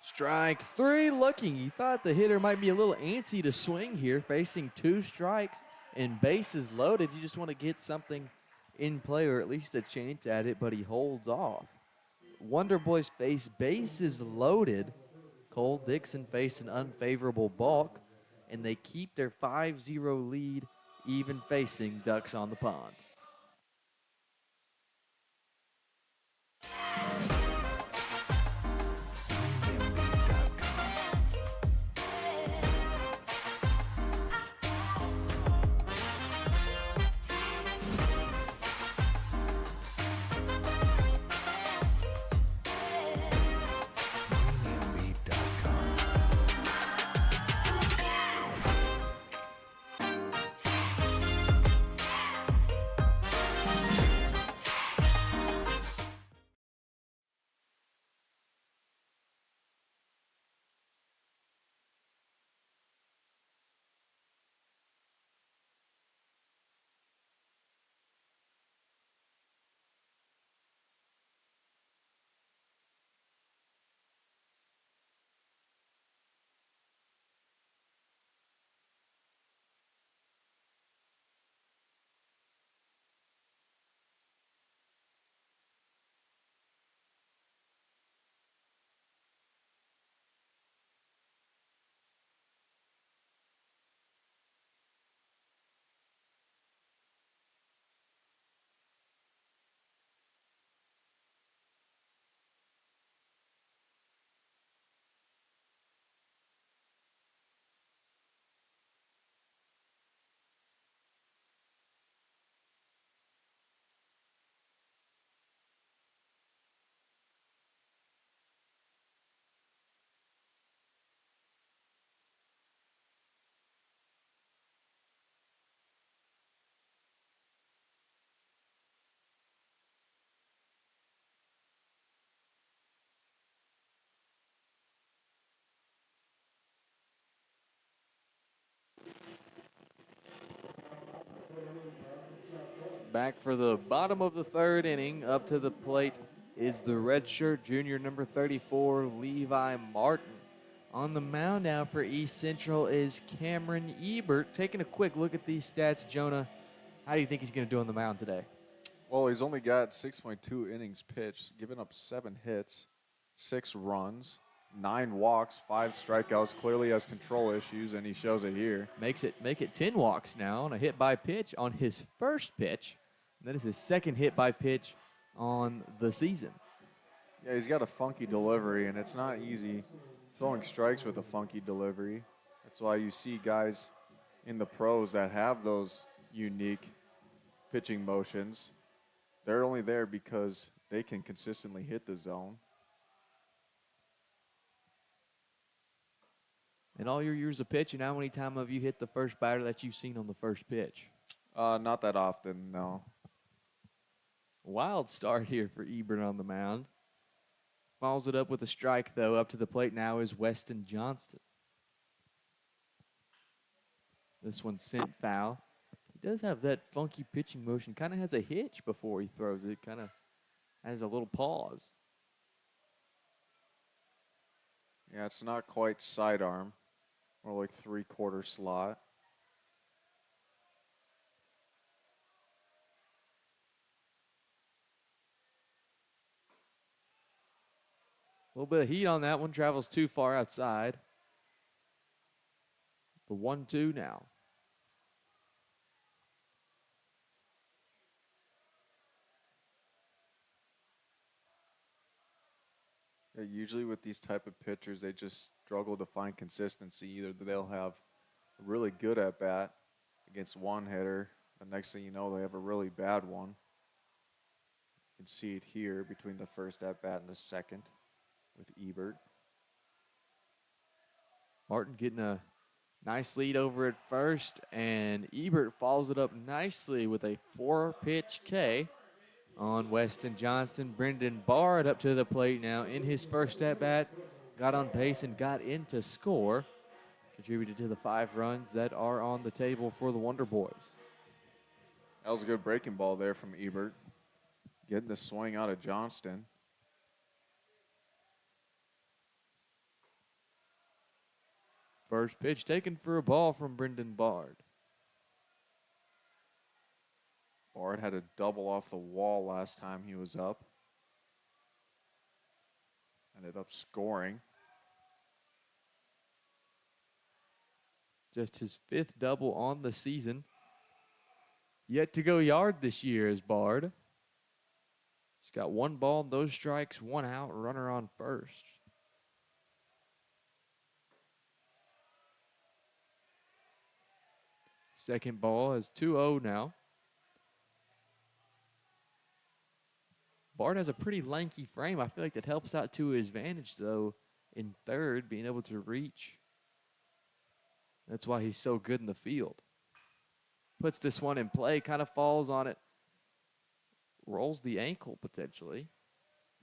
Strike 3 looking. You thought the hitter might be a little antsy to swing here, facing 2 strikes and bases loaded. You just want to get something in play or at least a chance at it, but he holds off. Wonder Boys face bases loaded. Cole Dixon faced an unfavorable balk, and they keep their 5-0 lead even facing Ducks on the Pond. Back for the bottom of the third inning. Up to the plate is the redshirt junior number 34, Levi Martin. On the mound now for East Central is Cameron Ebert. Taking a quick look at these stats, Jonah, how do you think he's going to do on the mound today? Well, he's only got 6.2 innings pitched, given up 7 hits, 6 runs, 9 walks, 5 strikeouts. Clearly has control issues, and he shows it here. Make it 10 walks now on a hit by pitch on his first pitch. That is his second hit by pitch on the season. Yeah, he's got a funky delivery, and it's not easy throwing strikes with a funky delivery. That's why you see guys in the pros that have those unique pitching motions. They're only there because they can consistently hit the zone. In all your years of pitching, how many times have you hit the first batter that you've seen on the first pitch? Not that often, no. Wild start here for Ebert on the mound. Follows it up with a strike, though. Up to the plate now is Weston Johnston. This one's sent foul. He does have that funky pitching motion. Kind of has a hitch before he throws it. Kind of has a little pause. Yeah, it's not quite sidearm. More like 3/4 slot. A little bit of heat on that one. Travels too far outside. The 1-2 now. Yeah, usually with these type of pitchers, they just struggle to find consistency. Either they'll have a really good at-bat against one hitter. The next thing you know, they have a really bad one. You can see it here between the first at-bat and the second with Ebert. Martin getting a nice lead over at first, and Ebert follows it up nicely with a 4-pitch K on Weston Johnston. Brendan Bard up to the plate now in his first at-bat. Got on pace and got in to score. Contributed to the 5 runs that are on the table for the Wonder Boys. That was a good breaking ball there from Ebert. Getting the swing out of Johnston. First pitch taken for a ball from Brendan Bard. Bard had a double off the wall last time he was up. Ended up scoring. Just his 5th double on the season. Yet to go yard this year is Bard. He's got 1 ball, no strikes, 1 out, runner on first. Second ball is 2-0 now. Bard has a pretty lanky frame. I feel like that helps out to his advantage, though, in third, being able to reach. That's why he's so good in the field. Puts this one in play, kind of falls on it. Rolls the ankle, potentially.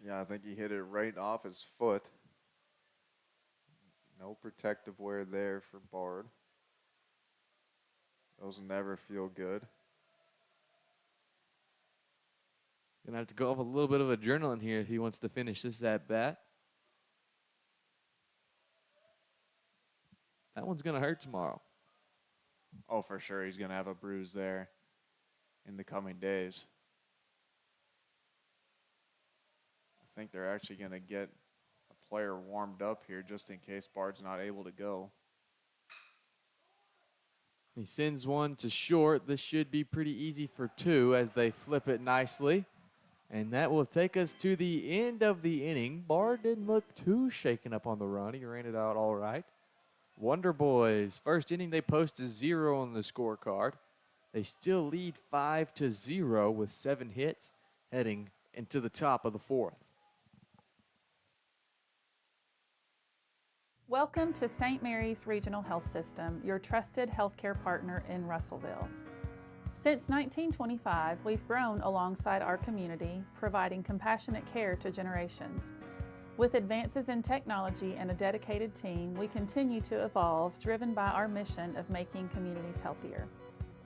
Yeah, I think he hit it right off his foot. No protective wear there for Bard. Those never feel good. Gonna have to go off a little bit of adrenaline here if he wants to finish this at bat. That one's gonna hurt tomorrow. Oh, for sure. He's going to have a bruise there in the coming days. I think they're actually going to get a player warmed up here just in case Bard's not able to go. He sends one to short. This should be pretty easy for 2 as they flip it nicely. And that will take us to the end of the inning. Bard didn't look too shaken up on the run. He ran it out all right. Wonder Boys, first inning they post a 0 on the scorecard. They still lead 5-0 with 7 hits heading into the top of the 4th. Welcome to St. Mary's Regional Health System, your trusted healthcare partner in Russellville. Since 1925, we've grown alongside our community, providing compassionate care to generations. With advances in technology and a dedicated team, we continue to evolve, driven by our mission of making communities healthier.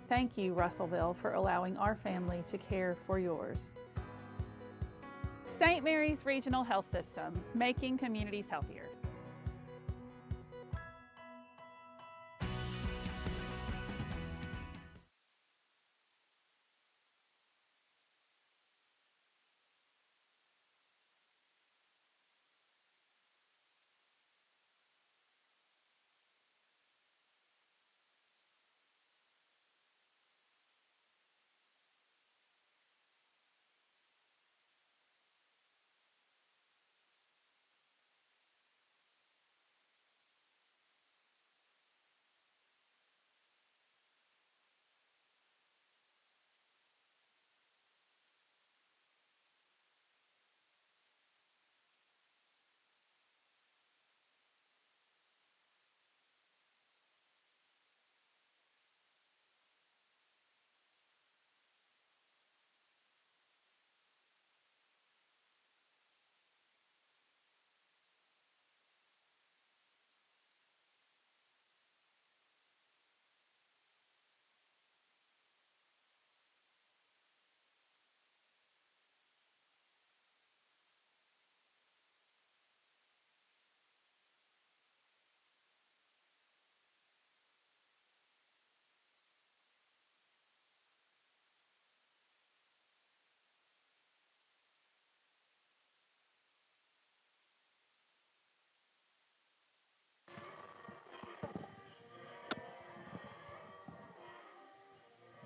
Thank you, Russellville, for allowing our family to care for yours. St. Mary's Regional Health System, making communities healthier.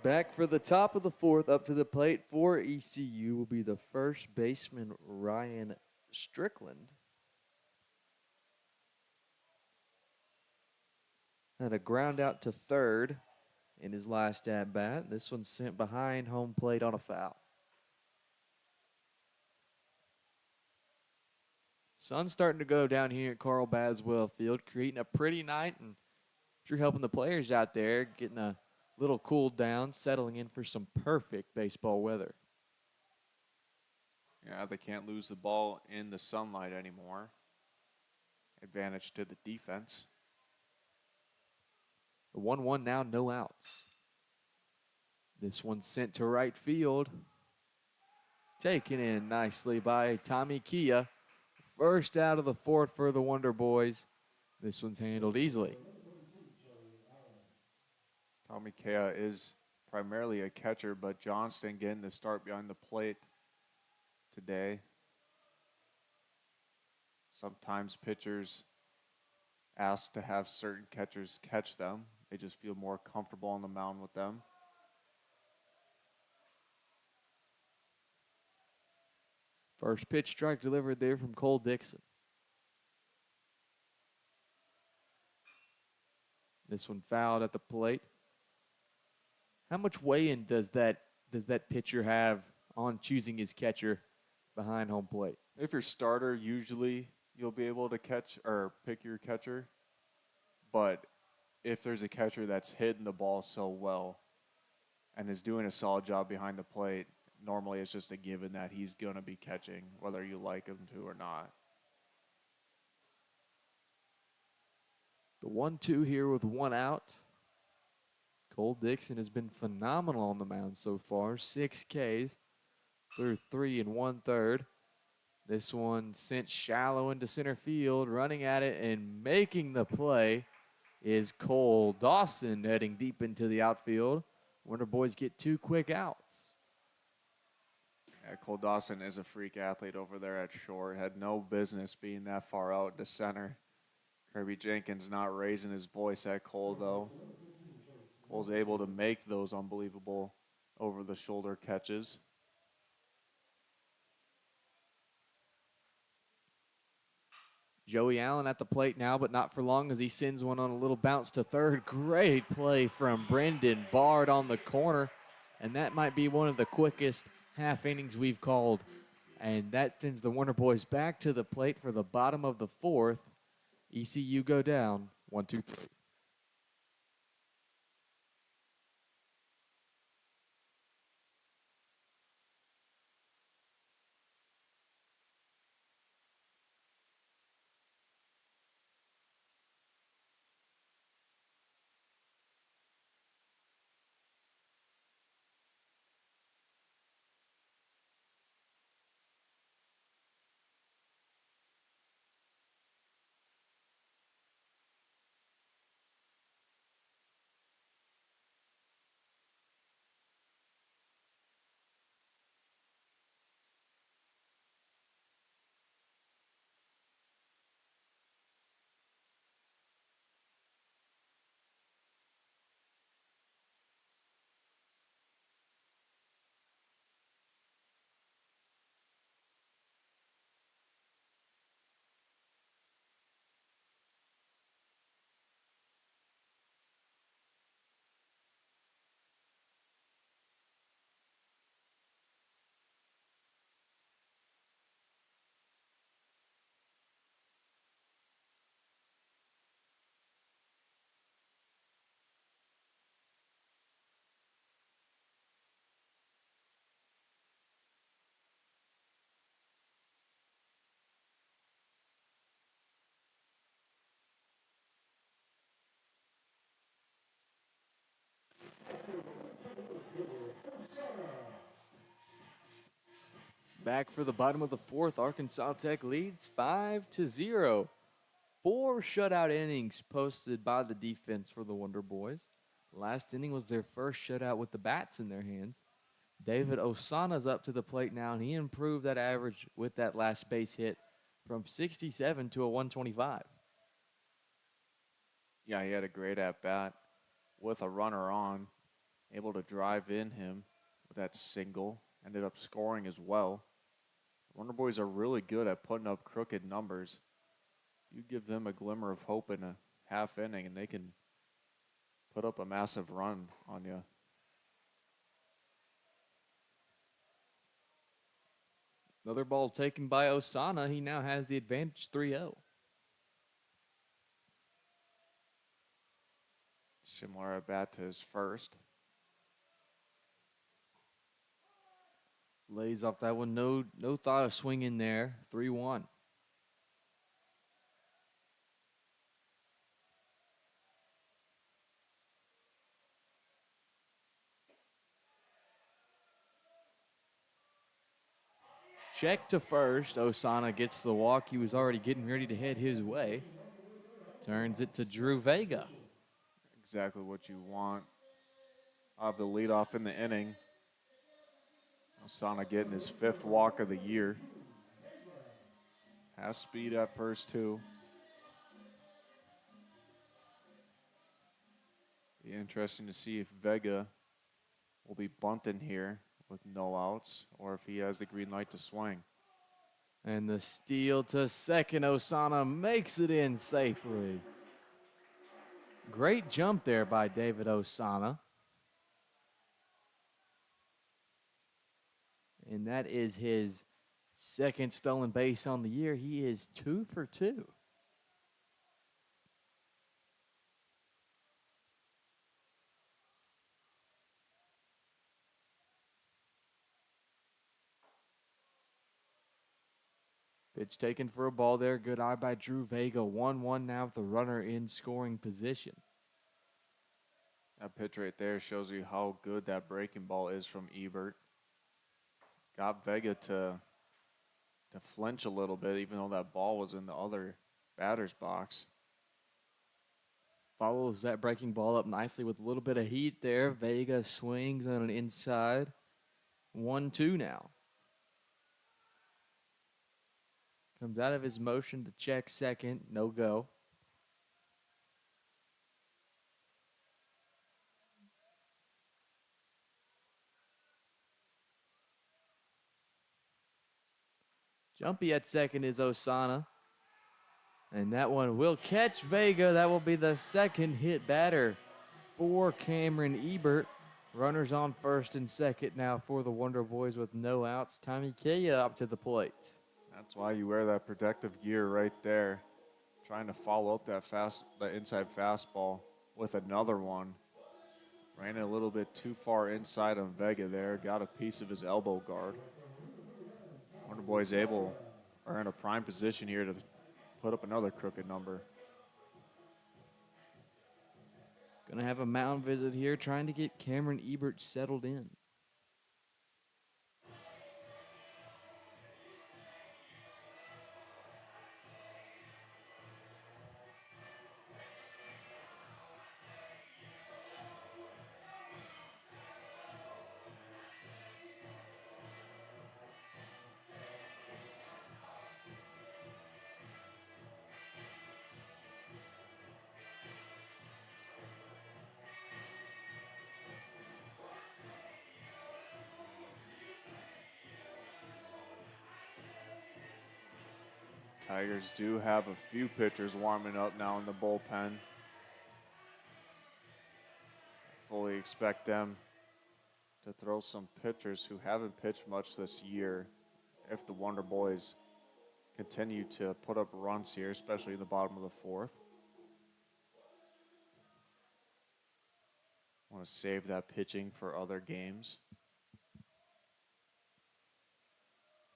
Back for the top of the fourth, up to the plate for ECU will be the first baseman, Ryan Strickland. Had a ground out to third in his last at-bat. This one sent behind home plate on a foul. Sun's starting to go down here at Carl Baswell Field, creating a pretty night, and if you're helping the players out there, getting a little cooled down, settling in for some perfect baseball weather. Yeah, they can't lose the ball in the sunlight anymore. Advantage to the defense. The 1-1 now, no outs. This one sent to right field. Taken in nicely by Tommy Kia. First out of the fourth for the Wonder Boys. This one's handled easily. Tommy Kea is primarily a catcher, but Johnston getting the start behind the plate today. Sometimes pitchers ask to have certain catchers catch them. They just feel more comfortable on the mound with them. First pitch strike delivered there from Cole Dixon. This one fouled at the plate. How much weigh-in does that pitcher have on choosing his catcher behind home plate? If you're starter, usually you'll be able to catch or pick your catcher. But if there's a catcher that's hitting the ball so well and is doing a solid job behind the plate, normally it's just a given that he's going to be catching, whether you like him to or not. The 1-2 here with one out. Cole Dixon has been phenomenal on the mound so far. 6 Ks through 3 1/3. This one sent shallow into center field. Running at it and making the play is Cole Dawson, heading deep into the outfield. Wonder Boys get 2 quick outs. Yeah, Cole Dawson is a freak athlete over there at short. Had no business being that far out to center. Kirby Jenkins not raising his voice at Cole, though. Cole's able to make those unbelievable over-the-shoulder catches. Joey Allen at the plate now, but not for long as he sends one on a little bounce to third. Great play from Brendan Bard on the corner. And that might be one of the quickest half innings we've called. And that sends the Wonder Boys back to the plate for the bottom of the fourth. ECU go down 1-2-3. Back for the bottom of the fourth, Arkansas Tech leads 5-0. 4 shutout innings posted by the defense for the Wonder Boys. Last inning was their first shutout with the bats in their hands. David Osana's up to the plate now, and he improved that average with that last base hit from 67 to a 125. Yeah, he had a great at-bat with a runner on, able to drive in him with that single, ended up scoring as well. Wonder Boys are really good at putting up crooked numbers. You give them a glimmer of hope in a half inning, and they can put up a massive run on you. Another ball taken by Osana. He now has the advantage 3-0. Similar at bat to his first. Lays off that one. No thought of swinging there. 3-1. Check to first. Osana gets the walk. He was already getting ready to head his way. Turns it to Drew Vega. Exactly what you want out of the leadoff in the inning. Osana getting his 5th walk of the year. Has speed at first, too. Be interesting to see if Vega will be bunting here with no outs or if he has the green light to swing. And the steal to second. Osana makes it in safely. Great jump there by David Osana. And that is his 2nd stolen base on the year. He is 2 for 2. Pitch taken for a ball there. Good eye by Drew Vega. 1-1 now with the runner in scoring position. That pitch right there shows you how good that breaking ball is from Ebert. Got Vega to flinch a little bit, even though that ball was in the other batter's box. Follows that breaking ball up nicely with a little bit of heat there. Vega swings on an inside. 1-2 now. Comes out of his motion to check second. No go. Jumpy at second is Osana. And that one will catch Vega. That will be the 2nd hit batter for Cameron Ebert. Runners on first and second now for the Wonder Boys with no outs. Tommy Kaya up to the plate. That's why you wear that protective gear right there. Trying to follow up that inside fastball with another one. Ran it a little bit too far inside on Vega there. Got a piece of his elbow guard. Wonder Boys are in a prime position here to put up another crooked number. Gonna have a mound visit here, trying to get Cameron Ebert settled in. Tigers do have a few pitchers warming up now in the bullpen. Fully expect them to throw some pitchers who haven't pitched much this year if the Wonder Boys continue to put up runs here, especially in the bottom of the 4th. Want to save that pitching for other games.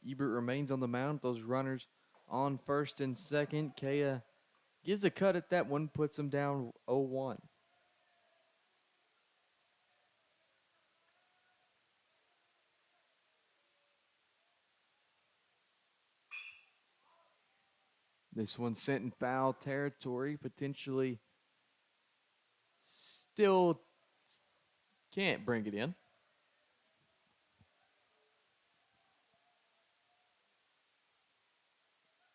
Ebert remains on the mound. Those runners on first and second. Kaya gives a cut at that one, puts him down 0-1. This one's sent in foul territory, potentially still can't bring it in.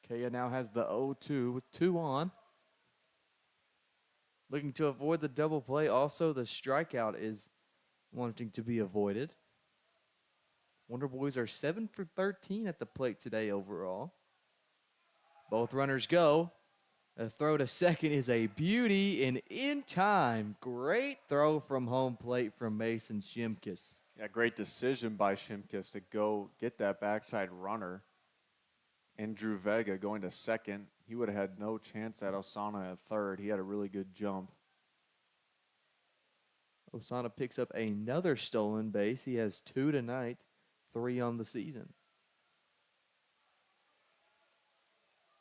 Kea now has the 0-2 with 2 on. Looking to avoid the double play. Also, the strikeout is wanting to be avoided. Wonder Boys are 7 for 13 at the plate today overall. Both runners go. A throw to second is a beauty, and in time, great throw from home plate from Mason Shimkus. Yeah, great decision by Shimkus to go get that backside runner. And Drew Vega going to second. He would have had no chance at Osana at third. He had a really good jump. Osana picks up another stolen base. He has 2 tonight, 3 on the season.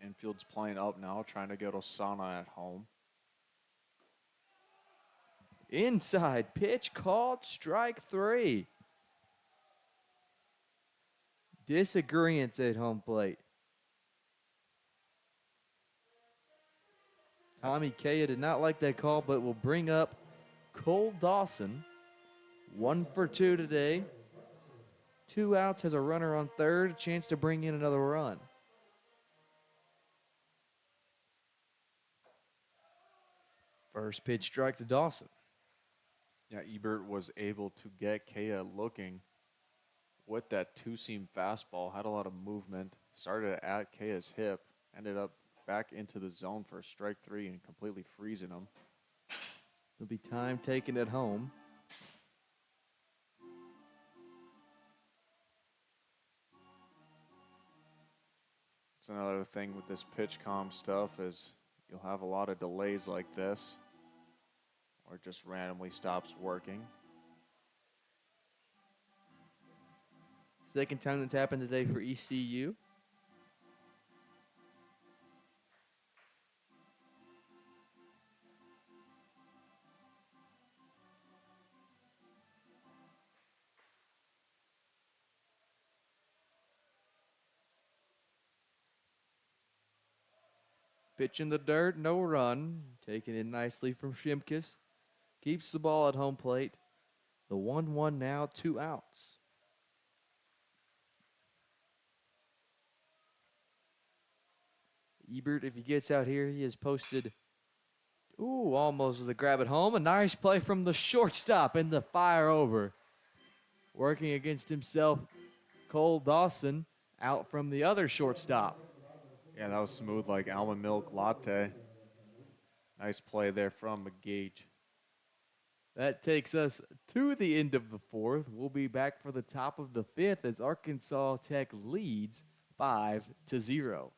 Infield's playing up now, trying to get Osana at home. Inside pitch called, strike 3. Disagreements at home plate. Tommy Kea did not like that call, but will bring up Cole Dawson. 1 for 2 today. 2 outs, has a runner on third, a chance to bring in another run. First pitch strike to Dawson. Yeah, Ebert was able to get Kea looking with that two-seam fastball. Had a lot of movement. Started at Kea's hip. Ended up back into the zone for strike 3 and completely freezing him. There'll be time taken at home. It's another thing with this pitch comm stuff is you'll have a lot of delays like this or it just randomly stops working. Second time that's happened today for ECU. Pitch in the dirt, no run. Taken in nicely from Shimkus. Keeps the ball at home plate. The 1-1 now, 2 outs. Ebert, if he gets out here, he has posted, almost with a grab at home. A nice play from the shortstop and the fire over. Working against himself, Cole Dawson out from the other shortstop. Yeah, that was smooth like almond milk latte. Nice play there from McGage. That takes us to the end of the 4th. We'll be back for the top of the 5th as Arkansas Tech leads 5-0.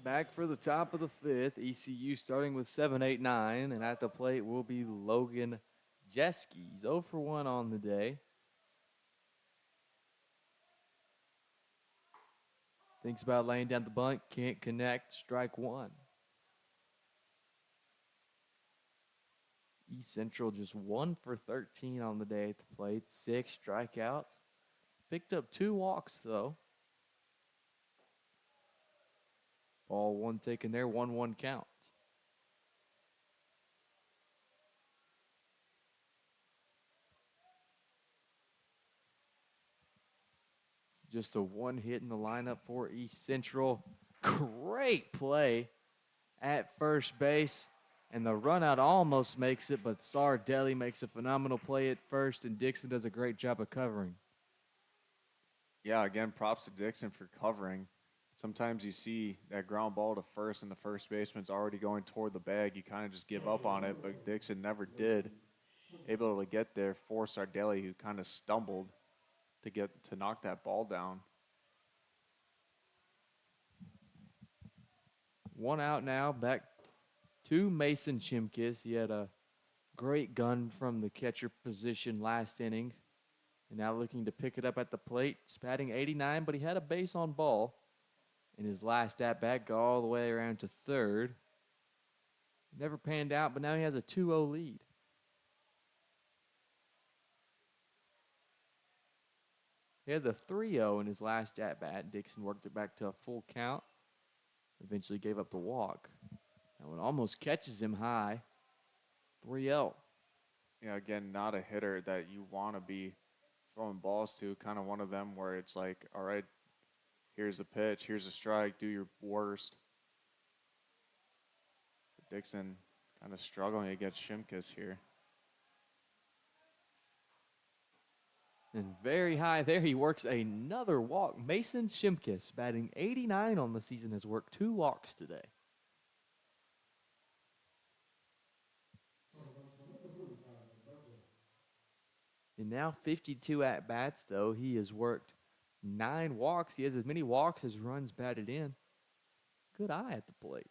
Back for the top of the fifth. ECU starting with 7-8-9, and at the plate will be Logan Jeske. He's 0 for 1 on the day. Thinks about laying down the bunt, can't connect, strike one. East Central just 1 for 13 on the day at the plate, 6 strikeouts. Picked up 2 walks, though. Ball one taken there, 1-1 count. Just a 1 hit in the lineup for East Central. Great play at first base. And the run out almost makes it, but Sardelli makes a phenomenal play at first, and Dixon does a great job of covering. Yeah, again, props to Dixon for covering. Sometimes you see that ground ball to first, and the first baseman's already going toward the bag. You kind of just give up on it, but Dixon never did. Able to get there for Sardelli, who kind of stumbled to knock that ball down. 1 out now, back to Mason Chimkis. He had a great gun from the catcher position last inning. And now looking to pick it up at the plate. He's batting 89, but he had a base on ball in his last at-bat, go all the way around to third. Never panned out, but now he has a 2-0 lead. He had the 3-0 in his last at-bat. Dixon worked it back to a full count. Eventually gave up the walk. That one almost catches him high. 3-0. Yeah, again, not a hitter that you want to be throwing balls to. Kind of one of them where it's like, all right, here's a pitch, here's a strike, do your worst. But Dixon kind of struggling against Chimkis here. And very high there, he works another walk. Mason Chimkis, batting 89 on the season, has worked 2 walks today. And now 52 at-bats, though. He has worked 9 walks. He has as many walks as runs batted in. Good eye at the plate.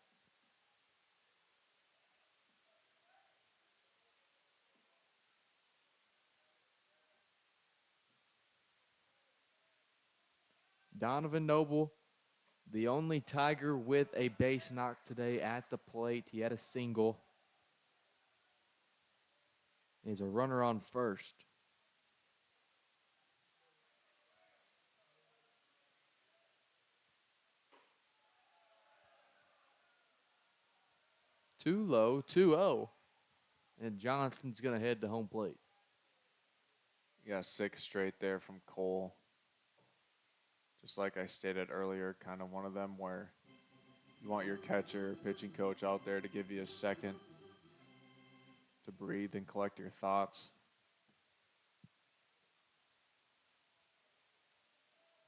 Donovan Noble, the only Tiger with a base knock today at the plate. He had a single. He's a runner on first. Too low, 2-0. And Johnston's going to head to home plate. Yeah, 6 straight there from Cole. Just like I stated earlier, kind of one of them where you want your catcher, pitching coach out there to give you a second to breathe and collect your thoughts.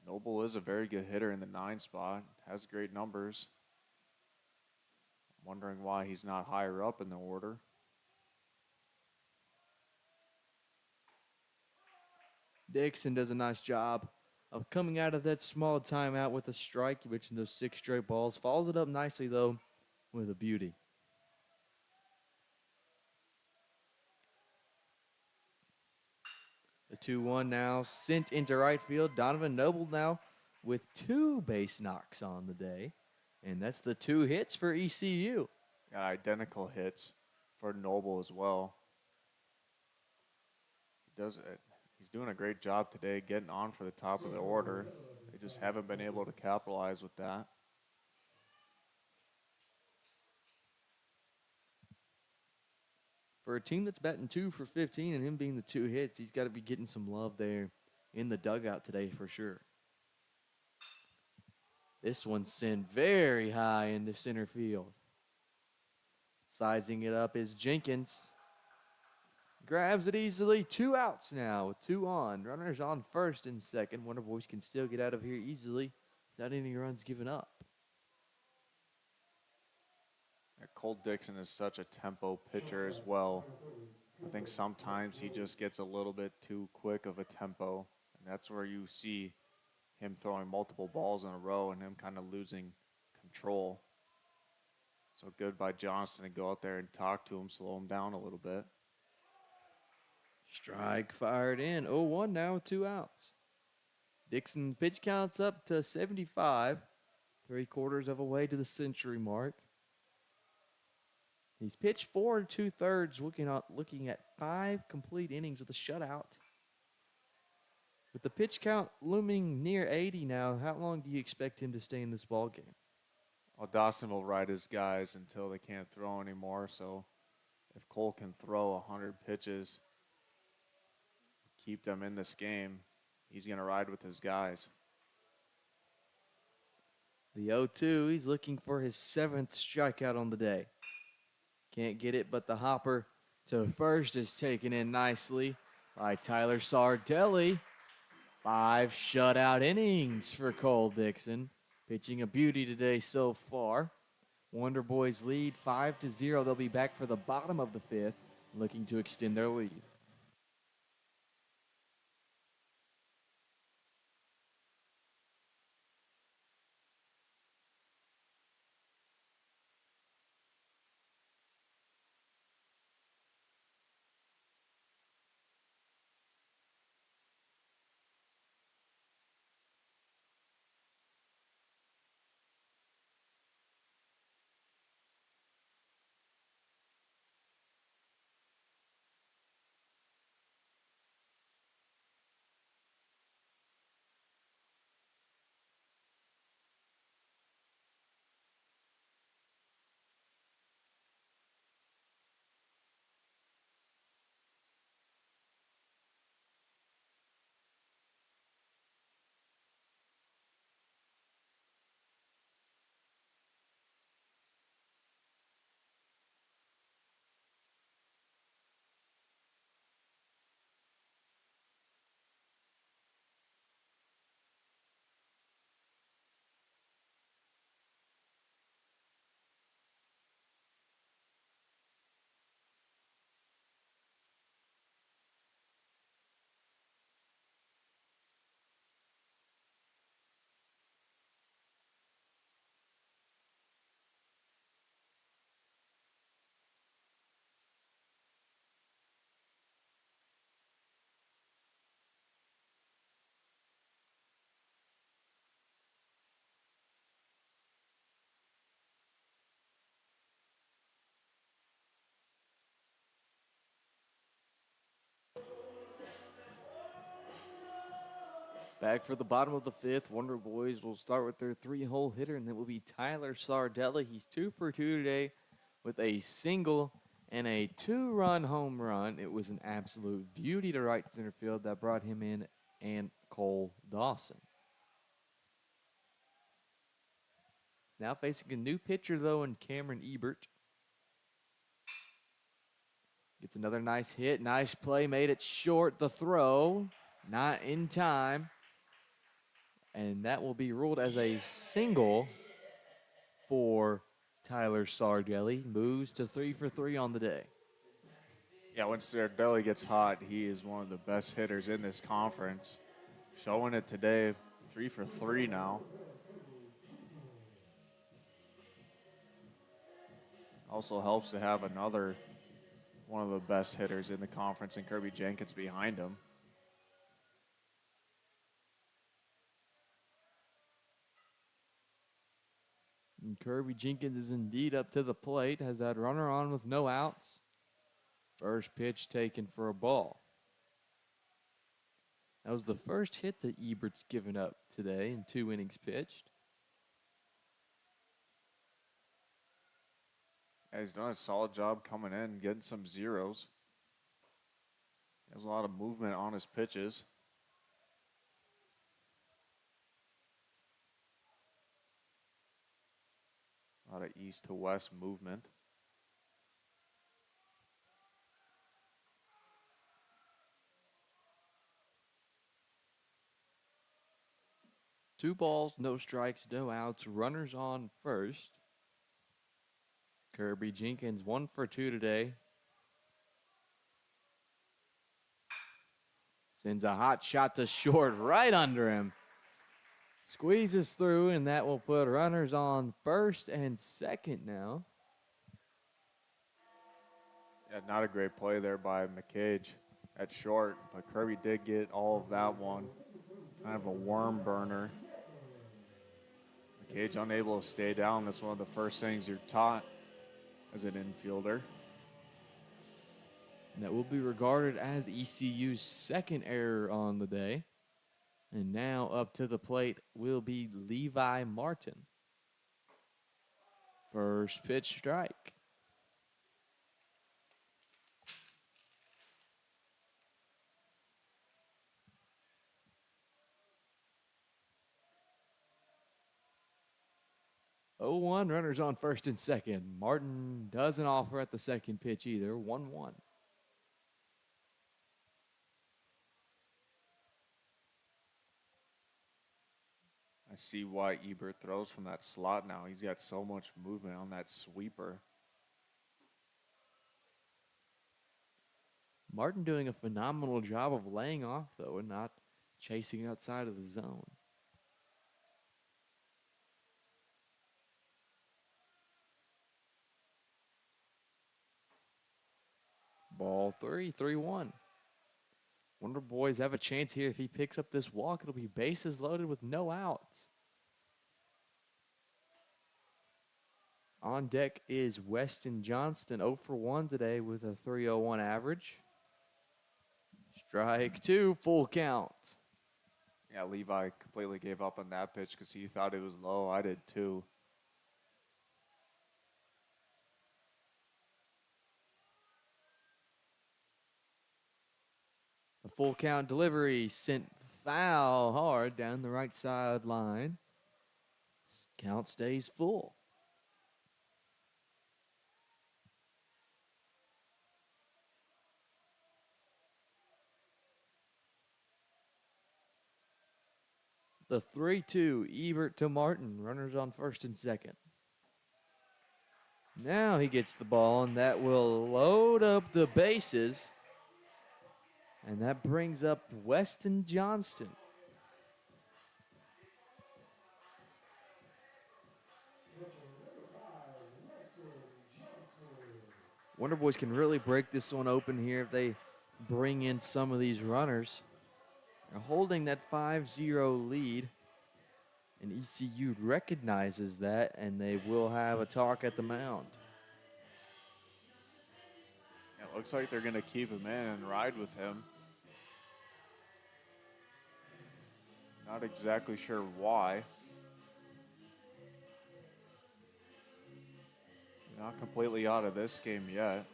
Noble is a very good hitter in the 9 spot, has great numbers. I'm wondering why he's not higher up in the order. Dixon does a nice job of coming out of that small timeout with a strike. You mentioned those 6 straight balls. Follows it up nicely, though, with a beauty. The 2-1 now sent into right field. Donovan Noble now with 2 base knocks on the day. And that's the 2 hits for ECU. Yeah, identical hits for Noble as well. He's doing a great job today getting on for the top of the order. They just haven't been able to capitalize with that. For a team that's batting 2 for 15 and him being the 2 hits, he's got to be getting some love there in the dugout today for sure. This one sent very high into center field. Sizing it up is Jenkins. Grabs it easily. 2 outs now with 2 on. Runners on first and second. Wonder Boys can still get out of here easily without any runs given up. Yeah, Cole Dixon is such a tempo pitcher as well. I think sometimes he just gets a little bit too quick of a tempo. And that's where you see him throwing multiple balls in a row and him kind of losing control. So good by Johnston to go out there and talk to him, slow him down a little bit. Strike fired in. 0-1 now with 2 outs. Dixon pitch counts up to 75. 3/4 of a way to the century mark. He's pitched 4 2/3, looking at 5 complete innings with a shutout. With the pitch count looming near 80 now, how long do you expect him to stay in this ball game? Well, Dawson will ride his guys until they can't throw anymore. So if Cole can throw 100 pitches, keep them in this game, he's going to ride with his guys. The 0-2, he's looking for his 7th strikeout on the day. Can't get it, but the hopper to first is taken in nicely by Tyler Sardelli. 5 shutout innings for Cole Dixon. Pitching a beauty today so far. Wonder Boys lead 5-0. They'll be back for the bottom of the 5th, looking to extend their lead. Back for the bottom of the 5th, Wonder Boys will start with their 3-hole hitter, and that will be Tyler Sardelli. He's 2 for 2 today with a single and a 2-run home run. It was an absolute beauty to right center field that brought him in and Cole Dawson. He's now facing a new pitcher, though, in Cameron Ebert. Gets another nice hit, nice play, made it short. The throw, not in time. And that will be ruled as a single for Tyler Sardelli. Moves to 3 for 3 on the day. Yeah, when Sardelli gets hot, he is one of the best hitters in this conference. Showing it today, 3 for 3 now. Also helps to have another one of the best hitters in the conference in Kirby Jenkins behind him. And Kirby Jenkins is indeed up to the plate. Has that runner on with no outs. First pitch taken for a ball. That was the first hit that Ebert's given up today in 2 innings pitched. Yeah, he's done a solid job coming in, getting some zeros. He has a lot of movement on his pitches. A lot of east to west movement. Two balls, no strikes, no outs. Runners on first. Kirby Jenkins 1 for 2 today. Sends a hot shot to short right under him. Squeezes through, and that will put runners on first and second now. Yeah, not a great play there by McCage at short, but Kirby did get all of that one. Kind of a worm burner. McCage unable to stay down. That's one of the first things you're taught as an infielder. And that will be regarded as ECU's second error on the day. And now up to the plate will be Levi Martin. First pitch strike. Oh, 1 runners on first and second. Martin doesn't offer at the second pitch either. 1-1. I see why Ebert throws from that slot now. He's got so much movement on that sweeper. Martin doing a phenomenal job of laying off, though, and not chasing outside of the zone. Ball 3, 3-1. Wonder Boys have a chance here. If he picks up this walk, it'll be bases loaded with no outs. On deck is Weston Johnston, 0 for 1 today with a 3.01 average. Strike 2, full count. Yeah, Levi completely gave up on that pitch because he thought it was low. I did too. A full count delivery sent foul hard down the right sideline. Count stays full. The 3-2, Ebert to Martin. Runners on first and second. Now he gets the ball, and that will load up the bases. And that brings up Weston Johnston. Wonder Boys can really break this one open here if they bring in some of these runners. They're holding that 5-0 lead, and ECU recognizes that, and they will have a talk at the mound. It looks like they're going to keep him in and ride with him. Not exactly sure why. Not completely out of this game yet.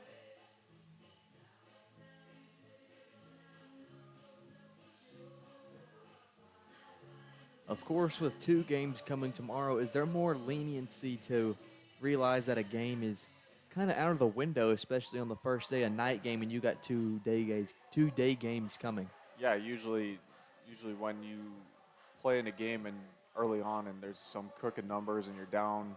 Of course, with 2 games coming tomorrow, is there more leniency to realize that a game is kind of out of the window, especially on the first day, a night game, and you got 2 day games coming? Yeah, usually when you play in a game and early on and there's some crooked numbers and you're down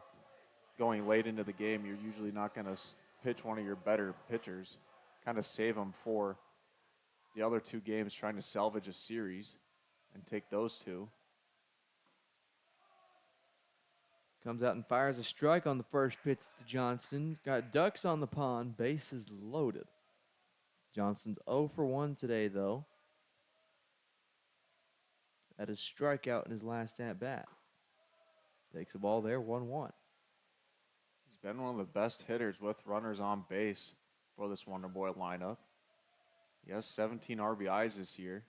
going late into the game, you're usually not going to pitch one of your better pitchers. Kind of save them for the other 2 games, trying to salvage a series and take those 2. Comes out and fires a strike on the first pitch to Johnston. Got ducks on the pond, bases loaded. Johnston's 0 for 1 today, though. At a strikeout in his last at-bat. Takes the ball there, 1-1. He's been one of the best hitters with runners on base for this Wonder Boy lineup. He has 17 RBIs this year.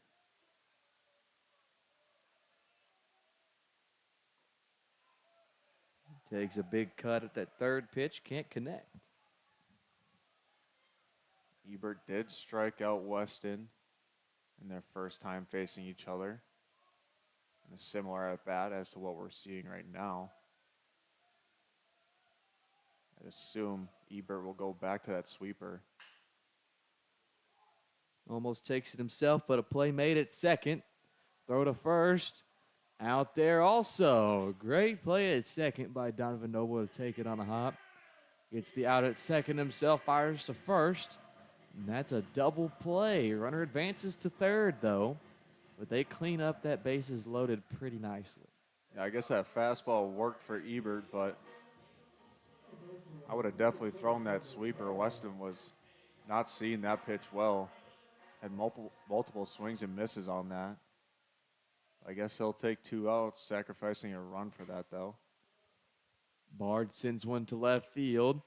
Takes a big cut at that third pitch, can't connect. Ebert did strike out Weston in their first time facing each other. And a similar at-bat as to what we're seeing right now. I'd assume Ebert will go back to that sweeper. Almost takes it himself, but a play made at second. Throw to first. Out there also. Great play at second by Donovan Noble to take it on a hop. Gets the out at second himself, fires to first. And that's a double play. Runner advances to third, though. But they clean up that bases loaded pretty nicely. Yeah, I guess that fastball worked for Ebert, but I would have definitely thrown that sweeper. Weston was not seeing that pitch well. Had multiple swings and misses on that. I guess he'll take 2 outs, sacrificing a run for that, though. Bard sends one to left field.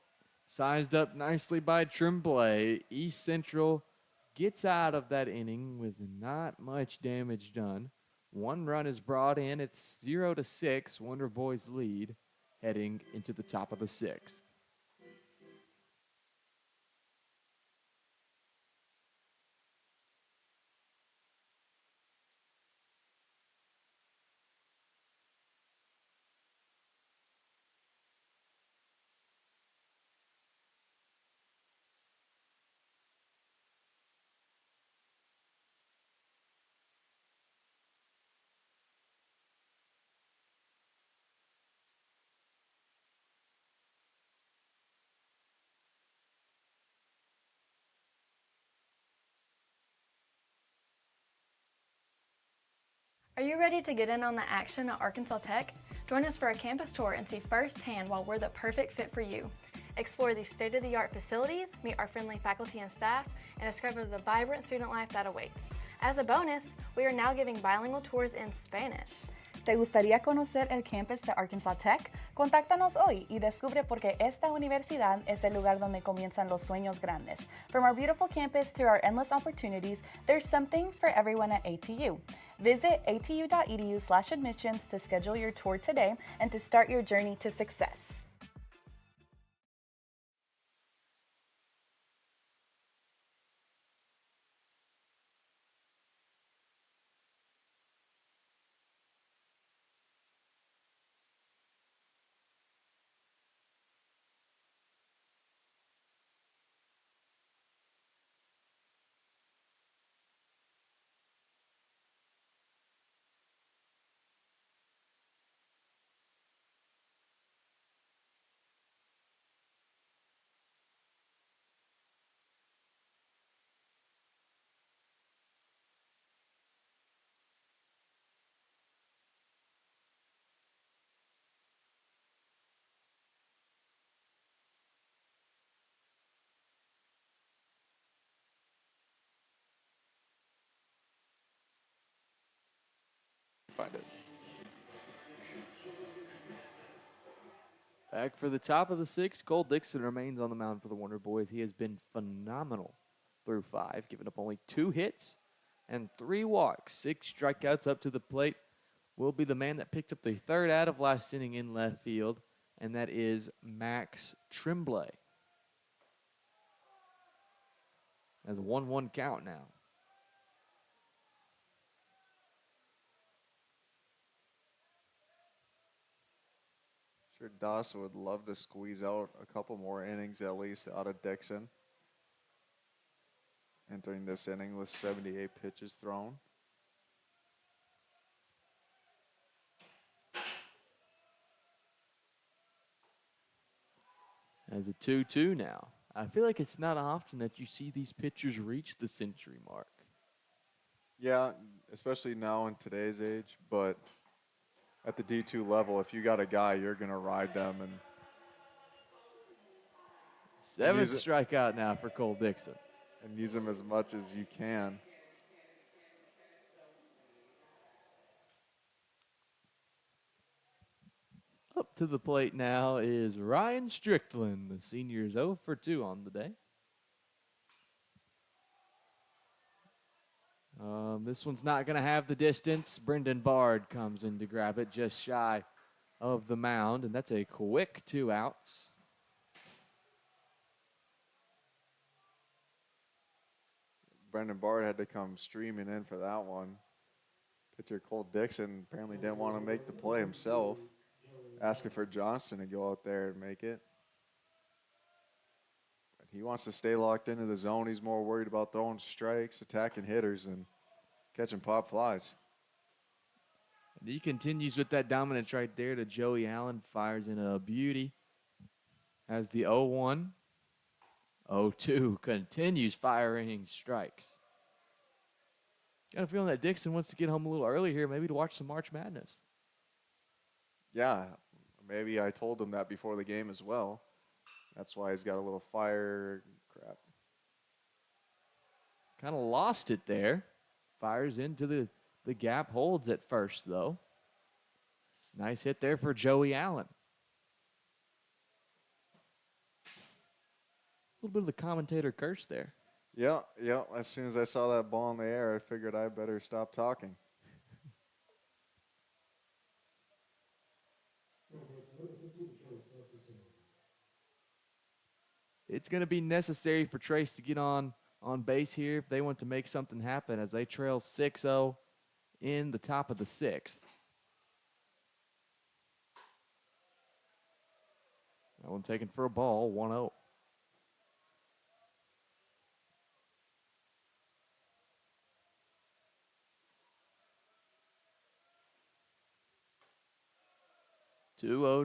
Sized up nicely by Tremblay. East Central gets out of that inning with not much damage done. 1 run is brought in. It's 0-6. Wonder Boys lead heading into the top of the 6th. Are you ready to get in on the action at Arkansas Tech? Join us for a campus tour and see firsthand why we're the perfect fit for you. Explore these state-of-the-art facilities, meet our friendly faculty and staff, and discover the vibrant student life that awaits. As a bonus, we are now giving bilingual tours in Spanish. ¿Te gustaría conocer el campus de Arkansas Tech? Contáctanos hoy y descubre por qué esta universidad es el lugar donde comienzan los sueños grandes. From our beautiful campus to our endless opportunities, there's something for everyone at ATU. Visit atu.edu/admissions to schedule your tour today and to start your journey to success. Find it. Back for the top of the 6th, Cole Dixon remains on the mound for the Wonder Boys. He has been phenomenal through 5, giving up only 2 hits and 3 walks. 6 strikeouts up to the plate. Will be the man that picked up the 3rd out of last inning in left field, and that is Max Tremblay. As a 1-1 count now. Sure, Dawson would love to squeeze out a couple more innings at least out of Dixon. Entering this inning with 78 pitches thrown. As a 2-2 now. I feel like it's not often that you see these pitchers reach the century mark. Yeah, especially now in today's age, but at the D2 level, if you got a guy, you're going to ride them. And 7th strikeout now for Cole Dixon. And use them as much as you can. Up to the plate now is Ryan Strickland. The senior is 0 for 2 on the day. This one's not going to have the distance. Brendan Bard comes in to grab it just shy of the mound, and that's a quick 2 outs. Brendan Bard had to come streaming in for that one. Pitcher Cole Dixon apparently didn't want to make the play himself, asking for Johnston to go out there and make it. But he wants to stay locked into the zone. He's more worried about throwing strikes, attacking hitters, than catching pop flies. And he continues with that dominance right there to Joey Allen. Fires in a beauty. Has the 0-1. 0-2 continues firing strikes. Got a feeling that Dixon wants to get home a little early here, maybe to watch some March Madness. Yeah, maybe I told him that before the game as well. That's why he's got a little fire crap. kind of lost it there. Fires into the gap, holds at first, though. Nice hit there for Joey Allen. A little bit of the commentator curse there. Yeah. As soon as I saw that ball in the air, I figured I better stop talking. It's going to be necessary for Trace to get on base here if they want to make something happen as they trail 6-0 in the top of the 6th. That one taken for a ball, 1-0.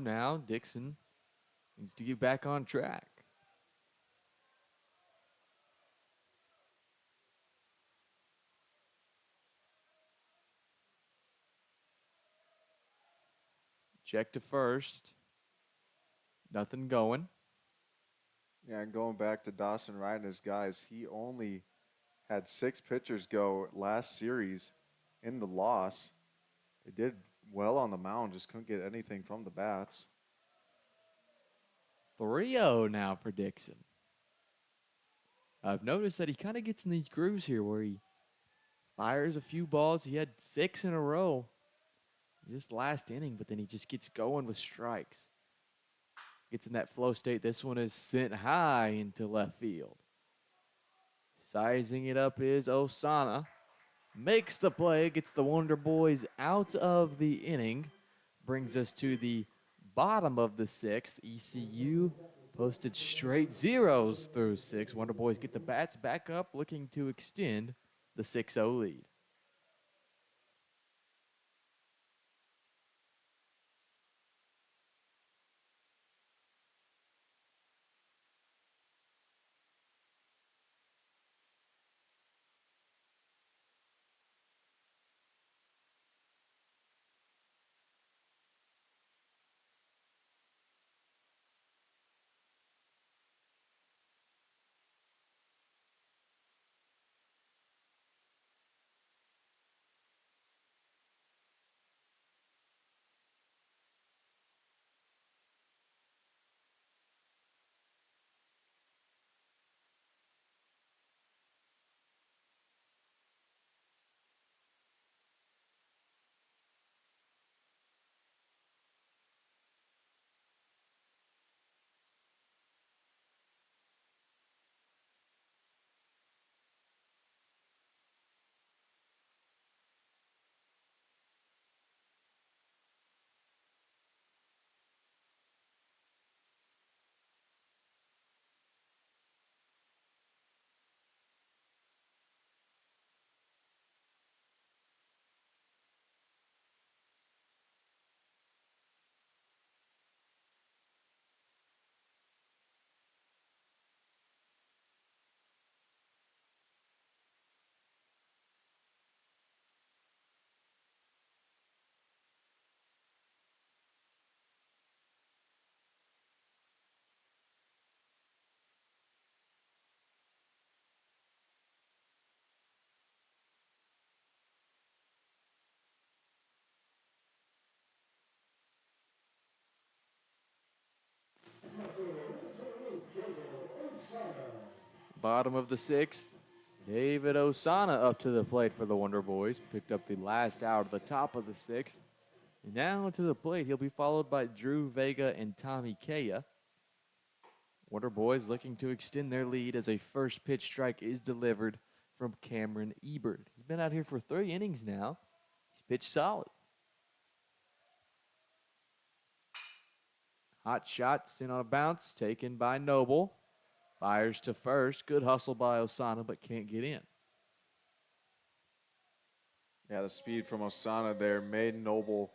Now. Dixon needs to get back on track. Check to first. Nothing going. Yeah, and going back to Dawson Wright and his guys, he only had 6 pitchers go last series in the loss. They did well on the mound, just couldn't get anything from the bats. 3-0 now for Dixon. I've noticed that he kind of gets in these grooves here where he fires a few balls. He had 6 in a row just last inning, but then he just gets going with strikes. Gets in that flow state. This one is sent high into left field. Sizing it up is Osana. Makes the play, gets the Wonder Boys out of the inning. Brings us to the bottom of the 6th. ECU posted straight zeros through 6. Wonder Boys get the bats back up, looking to extend the 6-0 lead. Bottom of the 6th, David Osana up to the plate for the Wonder Boys. Picked up the last out of the top of the 6th. And now to the plate, he'll be followed by Drew Vega and Tommy Kaya. Wonder Boys looking to extend their lead as a first pitch strike is delivered from Cameron Ebert. He's been out here for 3 innings now. He's pitched solid. Hot shot, sent on a bounce, taken by Noble. Fires to first. Good hustle by Osana, but can't get in. Yeah, the speed from Osana there made Noble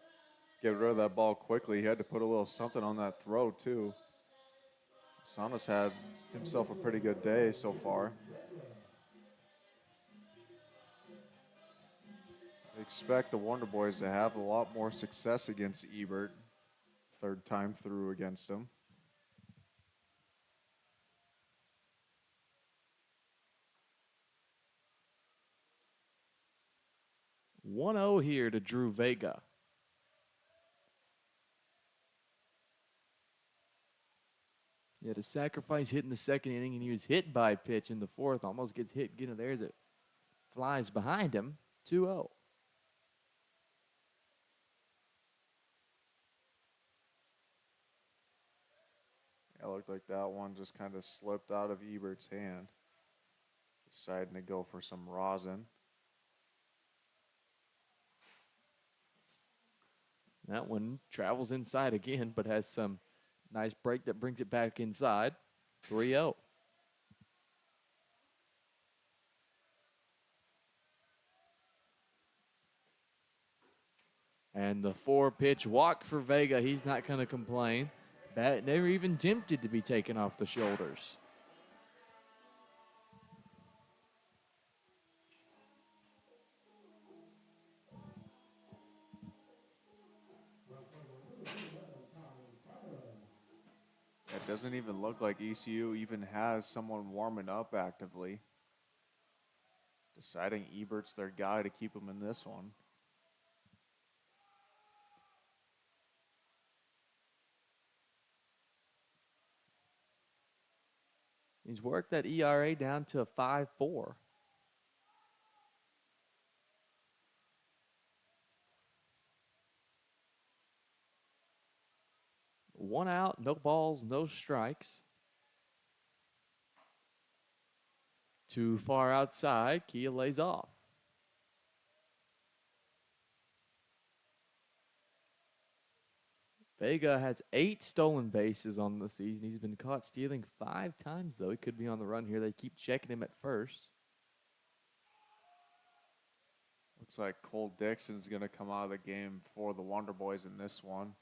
get rid of that ball quickly. He had to put a little something on that throw, too. Osana's had himself a pretty good day so far. I expect the Wonder Boys to have a lot more success against Ebert. 3rd time through against him. 1-0 here to Drew Vega. He had a sacrifice hit in the second inning, and he was hit by a pitch in the fourth. Almost gets hit getting there as it flies behind him. 2-0. It looked like that one just kind of slipped out of Ebert's hand. Deciding to go for some rosin. That one travels inside again, but has some nice break that brings it back inside. 3-0. And the 4-pitch walk for Vega. He's not going to complain. Bat never even tempted to be taken off the shoulders. It doesn't even look like ECU even has someone warming up actively. Deciding Ebert's their guy to keep him in this one. He's worked that ERA down to a 5.4. One out, no balls, no strikes. Too far outside, Kia lays off. Vega has 8 stolen bases on the season. He's been caught stealing 5 times, though. He could be on the run here. They keep checking him at first. Looks like Cole Dixon's going to come out of the game for the Wonder Boys in this one.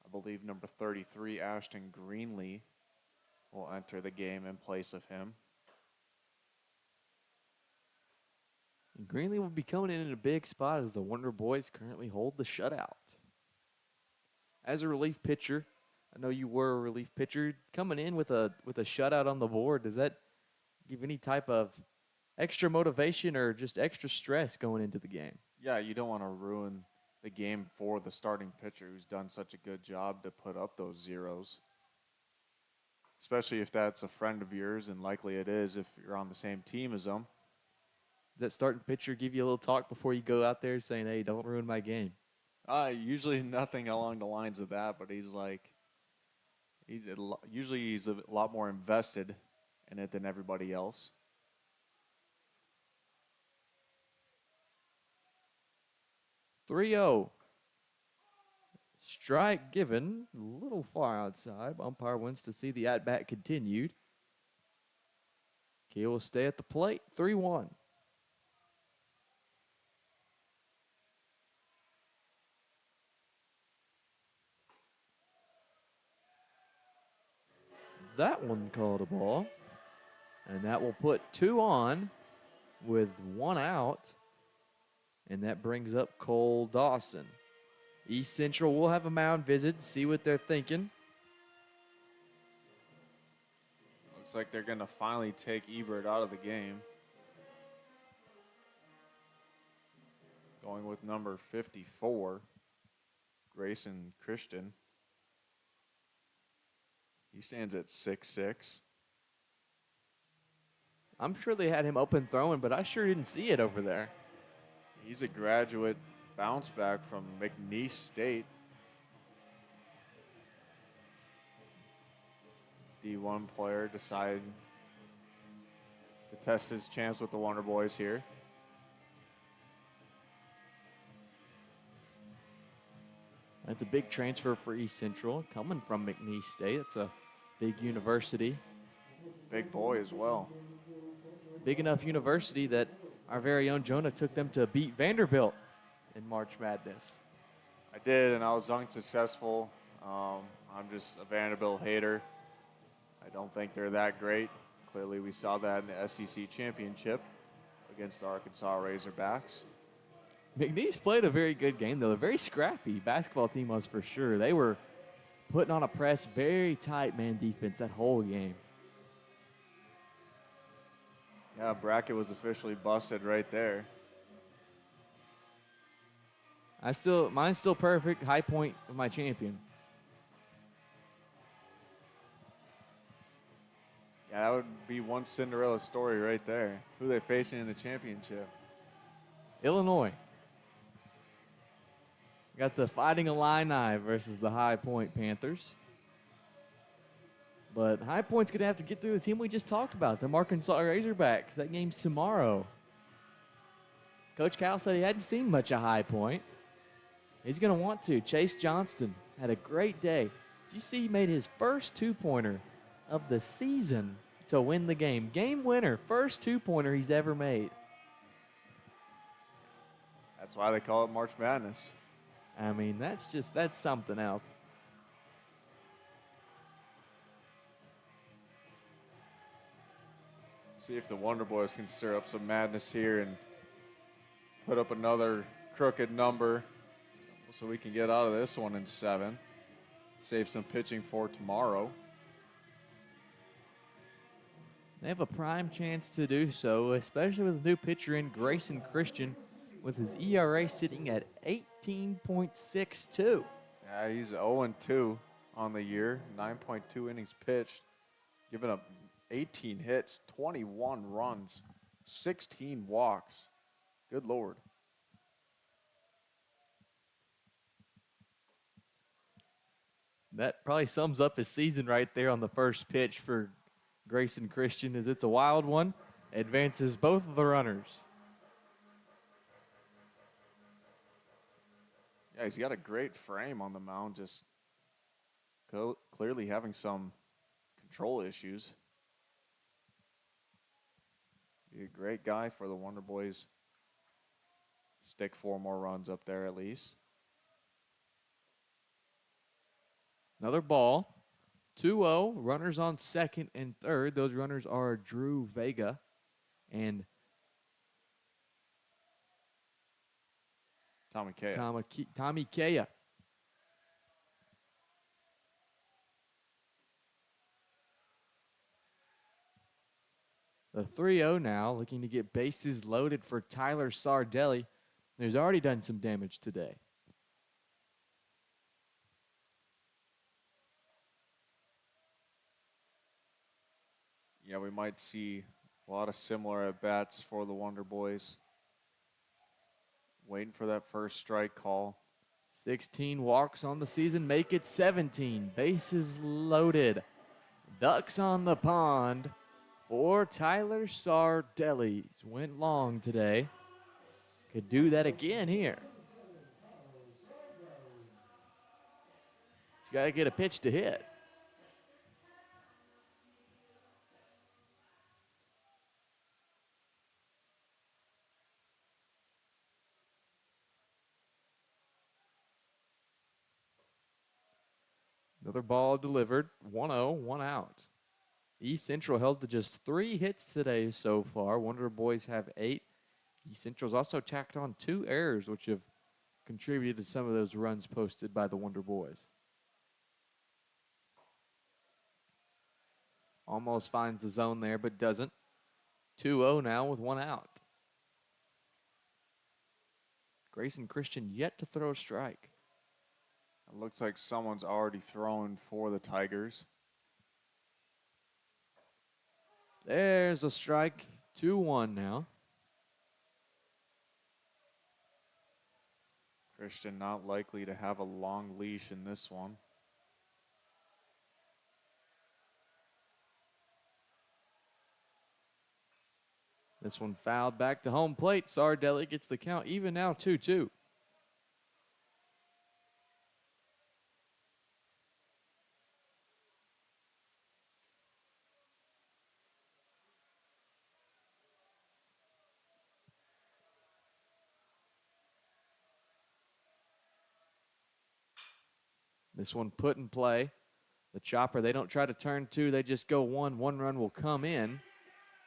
I believe number 33, Ashton Greenlee, will enter the game in place of him. And Greenlee will be coming in a big spot as the Wonder Boys currently hold the shutout. As a relief pitcher, I know you were a relief pitcher, coming in with a shutout on the board, does that give any type of extra motivation or just extra stress going into the game? Yeah, you don't want to ruin the game for the starting pitcher who's done such a good job to put up those zeros. Especially if that's a friend of yours, and likely it is if you're on the same team as them. Does that starting pitcher give you a little talk before you go out there saying, hey, don't ruin my game? Usually nothing along the lines of that, but usually he's a lot more invested in it than everybody else. .30. Strike given, a little far outside. Umpire wants to see the at-bat continued. Keel will stay at the plate, 3-1. That one called a ball. And that will put 2 on with 1 out. And that brings up Cole Dawson. East Central will have a mound visit, see what they're thinking. Looks like they're going to finally take Ebert out of the game. Going with number 54, Grayson Christian. He stands at 6'6". I'm sure they had him open throwing, but I sure didn't see it over there. He's a graduate bounce back from McNeese State. D1 player decided to test his chance with the Wonder Boys here. That's a big transfer for East Central, coming from McNeese State. It's a big university. Big boy as well. Big enough university that our very own Jonah took them to beat Vanderbilt in March Madness. I did, and I was unsuccessful. I'm just a Vanderbilt hater. I don't think they're that great. Clearly, we saw that in the SEC championship against the Arkansas Razorbacks. McNeese played a very good game, though. A very scrappy basketball team was for sure. They were putting on a press, very tight man defense that whole game. Yeah, bracket was officially busted right there. Mine's still perfect. High Point with my champion. Yeah, that would be one Cinderella story right there. Who are they facing in the championship? Illinois. Got the Fighting Illini versus the High Point Panthers. But High Point's going to have to get through the team we just talked about, the Arkansas Razorbacks. That game's tomorrow. Coach Cal said he hadn't seen much of High Point. He's going to want to. Chase Johnston had a great day. Did you see he made his first two-pointer of the season to win the game? Game winner, first two-pointer he's ever made. That's why they call it March Madness. I mean, that's something else. See if the Wonder Boys can stir up some madness here and put up another crooked number so we can get out of this one in 7. Save some pitching for tomorrow. They have a prime chance to do so, especially with a new pitcher in Grayson Christian with his ERA sitting at 18.62. Yeah, he's 0-2 on the year, 9.2 innings pitched, giving up 18 hits, 21 runs, 16 walks. Good Lord. That probably sums up his season right there on the first pitch for Grayson Christian, as it's a wild one. Advances both of the runners. Yeah, he's got a great frame on the mound, just clearly having some control issues. Be a great guy for the Wonder Boys. Stick 4 more runs up there at least. Another ball. 2-0. Runners on second and third. Those runners are Drew Vega and Tommy Kea. Tommy Kea. The 3-0 now, looking to get bases loaded for Tyler Sardelli, who's already done some damage today. Yeah, we might see a lot of similar at-bats for the Wonder Boys. Waiting for that first strike call. 16 walks on the season, make it 17. Bases loaded. Ducks on the pond for Tyler Sardelli. Went long today. Could do that again here. He's got to get a pitch to hit. Another ball delivered. 1-0, 1 out. East Central held to just 3 hits today so far. Wonder Boys have 8. East Central's also tacked on 2 errors, which have contributed to some of those runs posted by the Wonder Boys. Almost finds the zone there, but doesn't. 2-0 now with 1 out. Grayson Christian yet to throw a strike. It looks like someone's already thrown for the Tigers. There's a strike. 2-1 now. Christian not likely to have a long leash in this one. This one fouled back to home plate. Sardelli gets the count even now, 2-2. This one put in play. The chopper, they don't try to turn 2. They just go 1. 1 run will come in.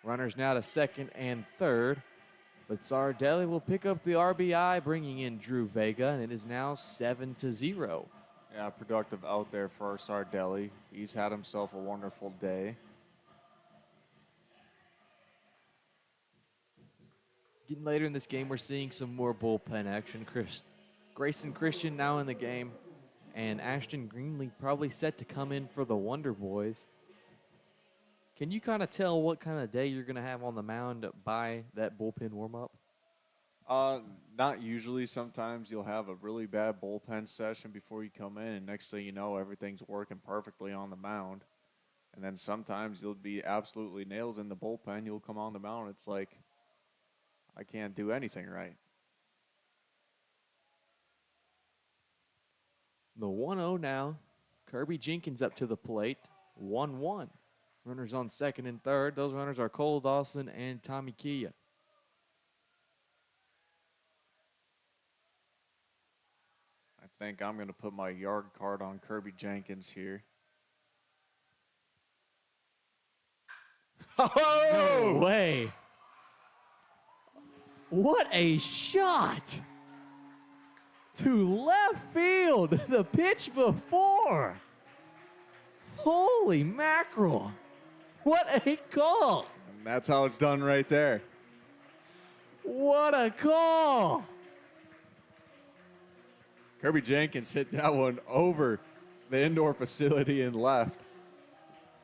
Runners now to second and third. But Sardelli will pick up the RBI, bringing in Drew Vega, and it is now 7-0. Yeah, productive out there for Sardelli. He's had himself a wonderful day. Getting later in this game, we're seeing some more bullpen action. Grayson Christian now in the game, and Ashton Greenlee probably set to come in for the Wonder Boys. Can you kind of tell what kind of day you're going to have on the mound by that bullpen warm-up? Not usually. Sometimes you'll have a really bad bullpen session before you come in, and next thing you know, everything's working perfectly on the mound. And then sometimes you'll be absolutely nails in the bullpen. You'll come on the mound, it's like, I can't do anything right. The 1-0 now. Kirby Jenkins up to the plate. 1-1. Runners on second and third. Those runners are Cole Dawson and Tommy Kia. I think I'm going to put my yard card on Kirby Jenkins here. No way. What a shot to left field. The pitch before. Holy mackerel. What a call. And that's how it's done right there. What a call. Kirby Jenkins hit that one over the indoor facility and left.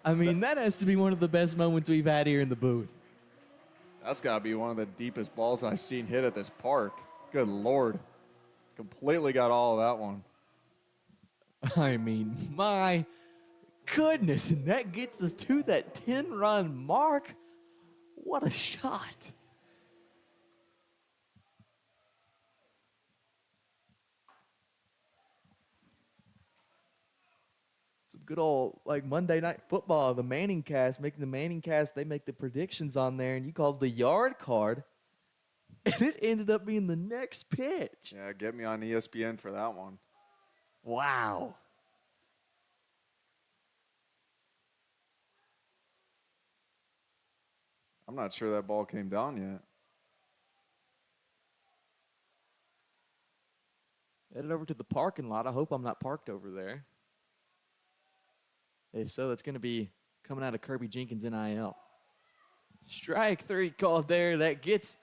I mean, that has to be one of the best moments we've had here in the booth. That's got to be one of the deepest balls I've seen hit at this park. Good Lord. Completely got all of that one. I mean, my goodness, and that gets us to that 10-run mark. What a shot. Some good old, like, Monday Night Football, the Manning cast, making the Manning cast, they make the predictions on there, and you called the yard card, and it ended up being the next pitch. Yeah, get me on ESPN for that one. Wow. I'm not sure that ball came down yet. Headed over to the parking lot. I hope I'm not parked over there. If so, that's going to be coming out of Kirby Jenkins NIL. Strike three called there. That gets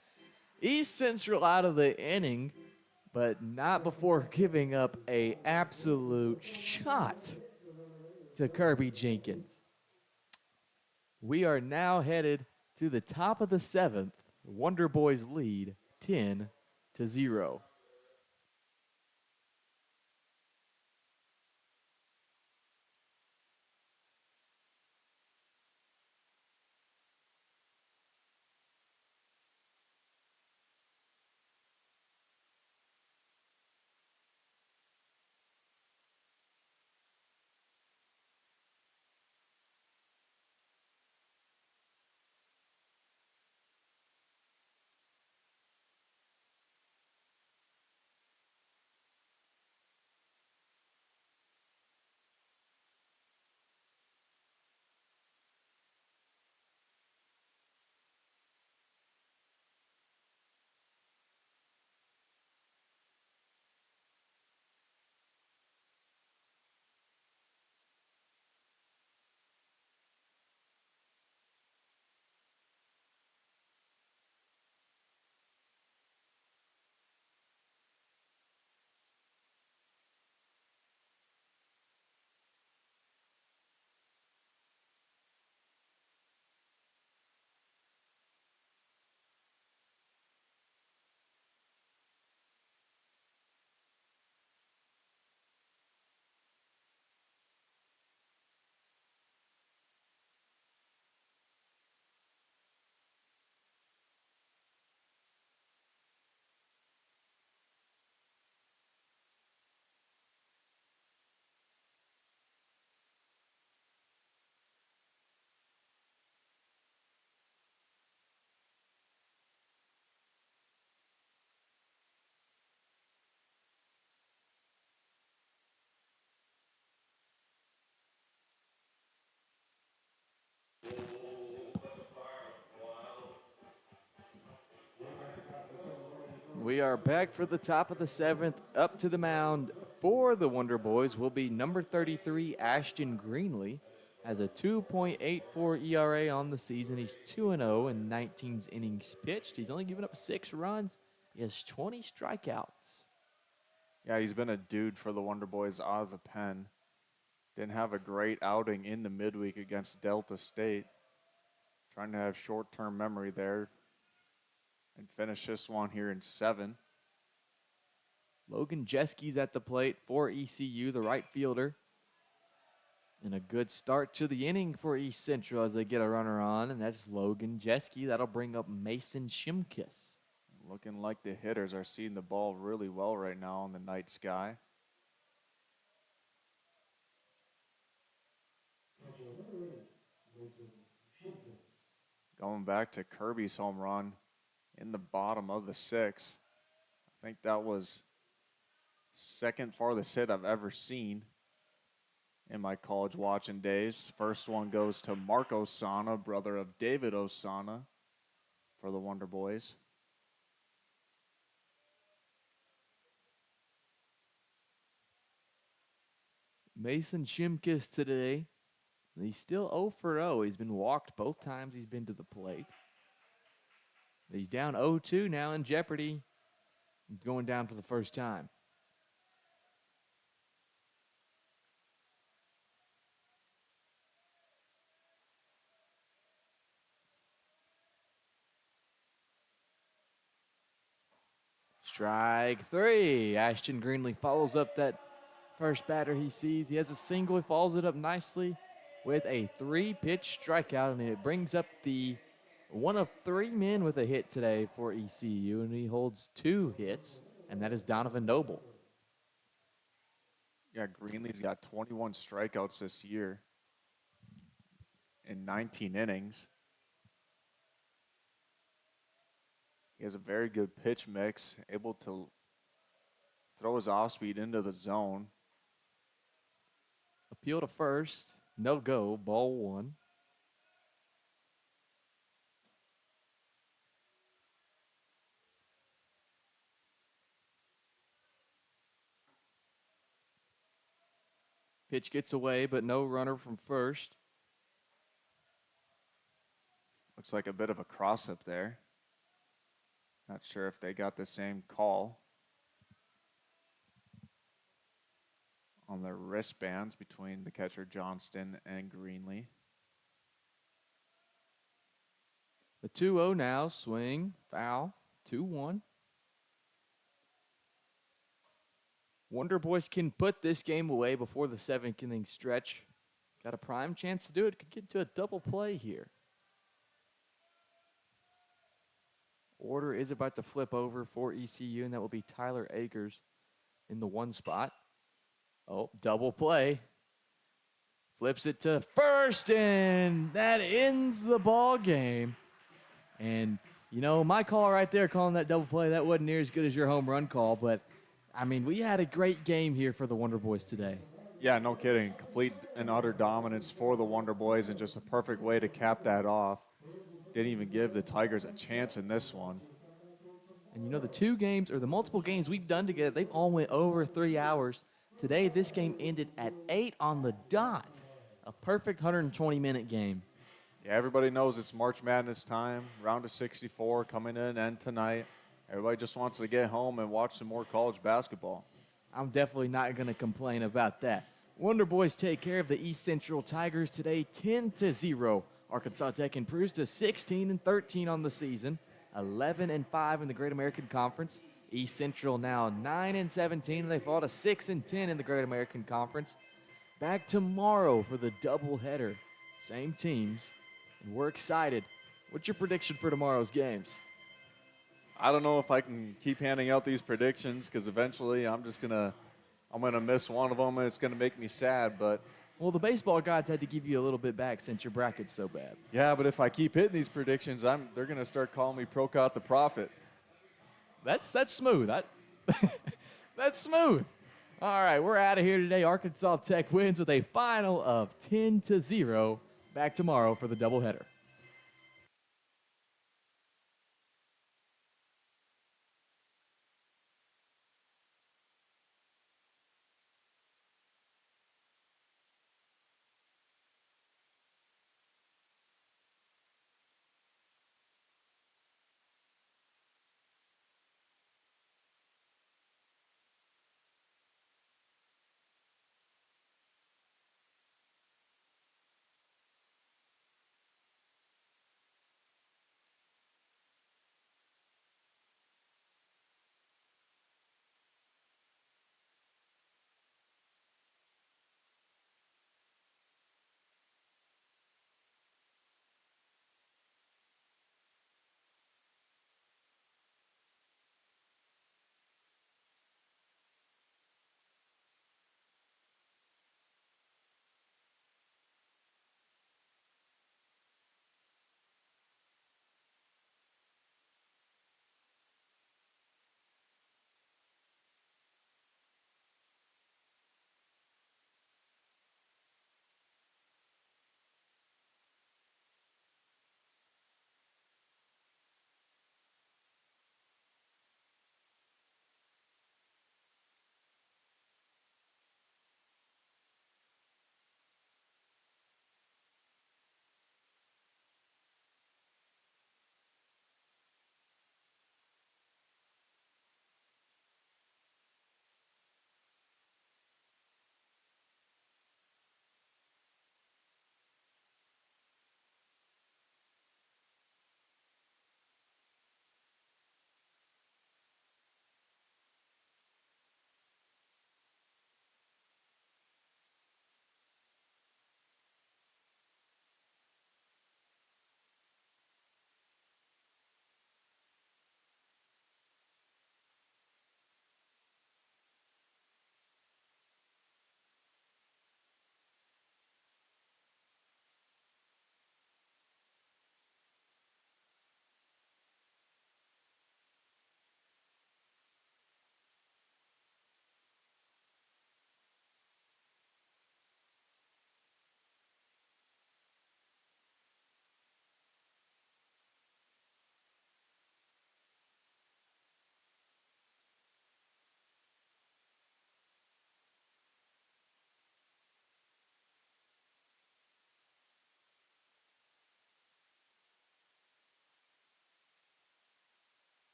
East Central out of the inning, but not before giving up a absolute shot to Kirby Jenkins. We are now headed to the top of the seventh. Wonder Boys lead 10-0. We are back for the top of the seventh. Up to the mound for the Wonder Boys will be number 33, Ashton Greenlee. Has a 2.84 ERA on the season. He's 2-0 in 19 innings pitched. He's only given up 6 runs. He has 20 strikeouts. Yeah, he's been a dude for the Wonder Boys out of the pen. Didn't have a great outing in the midweek against Delta State. Trying to have short-term memory there and finish this one here in 7. Logan Jeski's at the plate for ECU, the right fielder. And a good start to the inning for East Central as they get a runner on, and that's Logan Jeski. That'll bring up Mason Shimkus. Looking like the hitters are seeing the ball really well right now in the night sky. Going back to Kirby's home run in the bottom of the 6th. I think that was second farthest hit I've ever seen in my college watching days. First one goes to Mark Osana, brother of David Osana, for the Wonder Boys. Mason Shimkus today. He's still 0 for 0. He's been walked both times he's been to the plate. He's down 0-2 now in jeopardy, going down for the first time. Strike 3. Ashton Greenlee follows up that first batter he sees. He has a single. He follows it up nicely with a 3-pitch strikeout, and it brings up the one of 3 men with a hit today for ECU, and he holds 2 hits, and that is Donovan Noble. Yeah, Greenlee's got 21 strikeouts this year in 19 innings. He has a very good pitch mix, able to throw his off speed into the zone. Appeal to first, no go, ball 1. Pitch gets away, but no runner from first. Looks like a bit of a cross-up there. Not sure if they got the same call on their wristbands between the catcher Johnston and Greenlee. The 2-0 now, swing, foul, 2-1. Wonder Boys can put this game away before the 7th inning stretch. Got a prime chance to do it. Could get to a double play here. Order is about to flip over for ECU, and that will be Tyler Akers in the 1 spot. Oh, double play. Flips it to first, and that ends the ball game. And, you know, my call right there calling that double play, that wasn't near as good as your home run call. But, I mean, we had a great game here for the Wonder Boys today. Yeah, no kidding. Complete and utter dominance for the Wonder Boys, and just a perfect way to cap that off. Didn't even give the Tigers a chance in this one. And, you know, the 2 games, or the multiple games we've done together, they've all went over 3 hours. Today, this game ended at 8 on the dot. A perfect 120-minute game. Yeah, everybody knows it's March Madness time. Round of 64 coming in and tonight. Everybody just wants to get home and watch some more college basketball. I'm definitely not going to complain about that. Wonder Boys take care of the East Central Tigers today, 10-0. Arkansas Tech improves to 16-13 on the season, 11-5 in the Great American Conference. East Central now 9-17, and they fall to 6-10 in the Great American Conference. Back tomorrow for the doubleheader. Same teams, and we're excited. What's your prediction for tomorrow's games? I don't know if I can keep handing out these predictions because eventually I'm gonna miss one of them, and it's gonna make me sad. But well, the baseball gods had to give you a little bit back since your bracket's so bad. yeah, but if I keep hitting these predictions, they're gonna start calling me Procott the Prophet. That's smooth. That's smooth. All right, we're out of here today. Arkansas Tech wins with a final of 10-0. Back tomorrow for the doubleheader.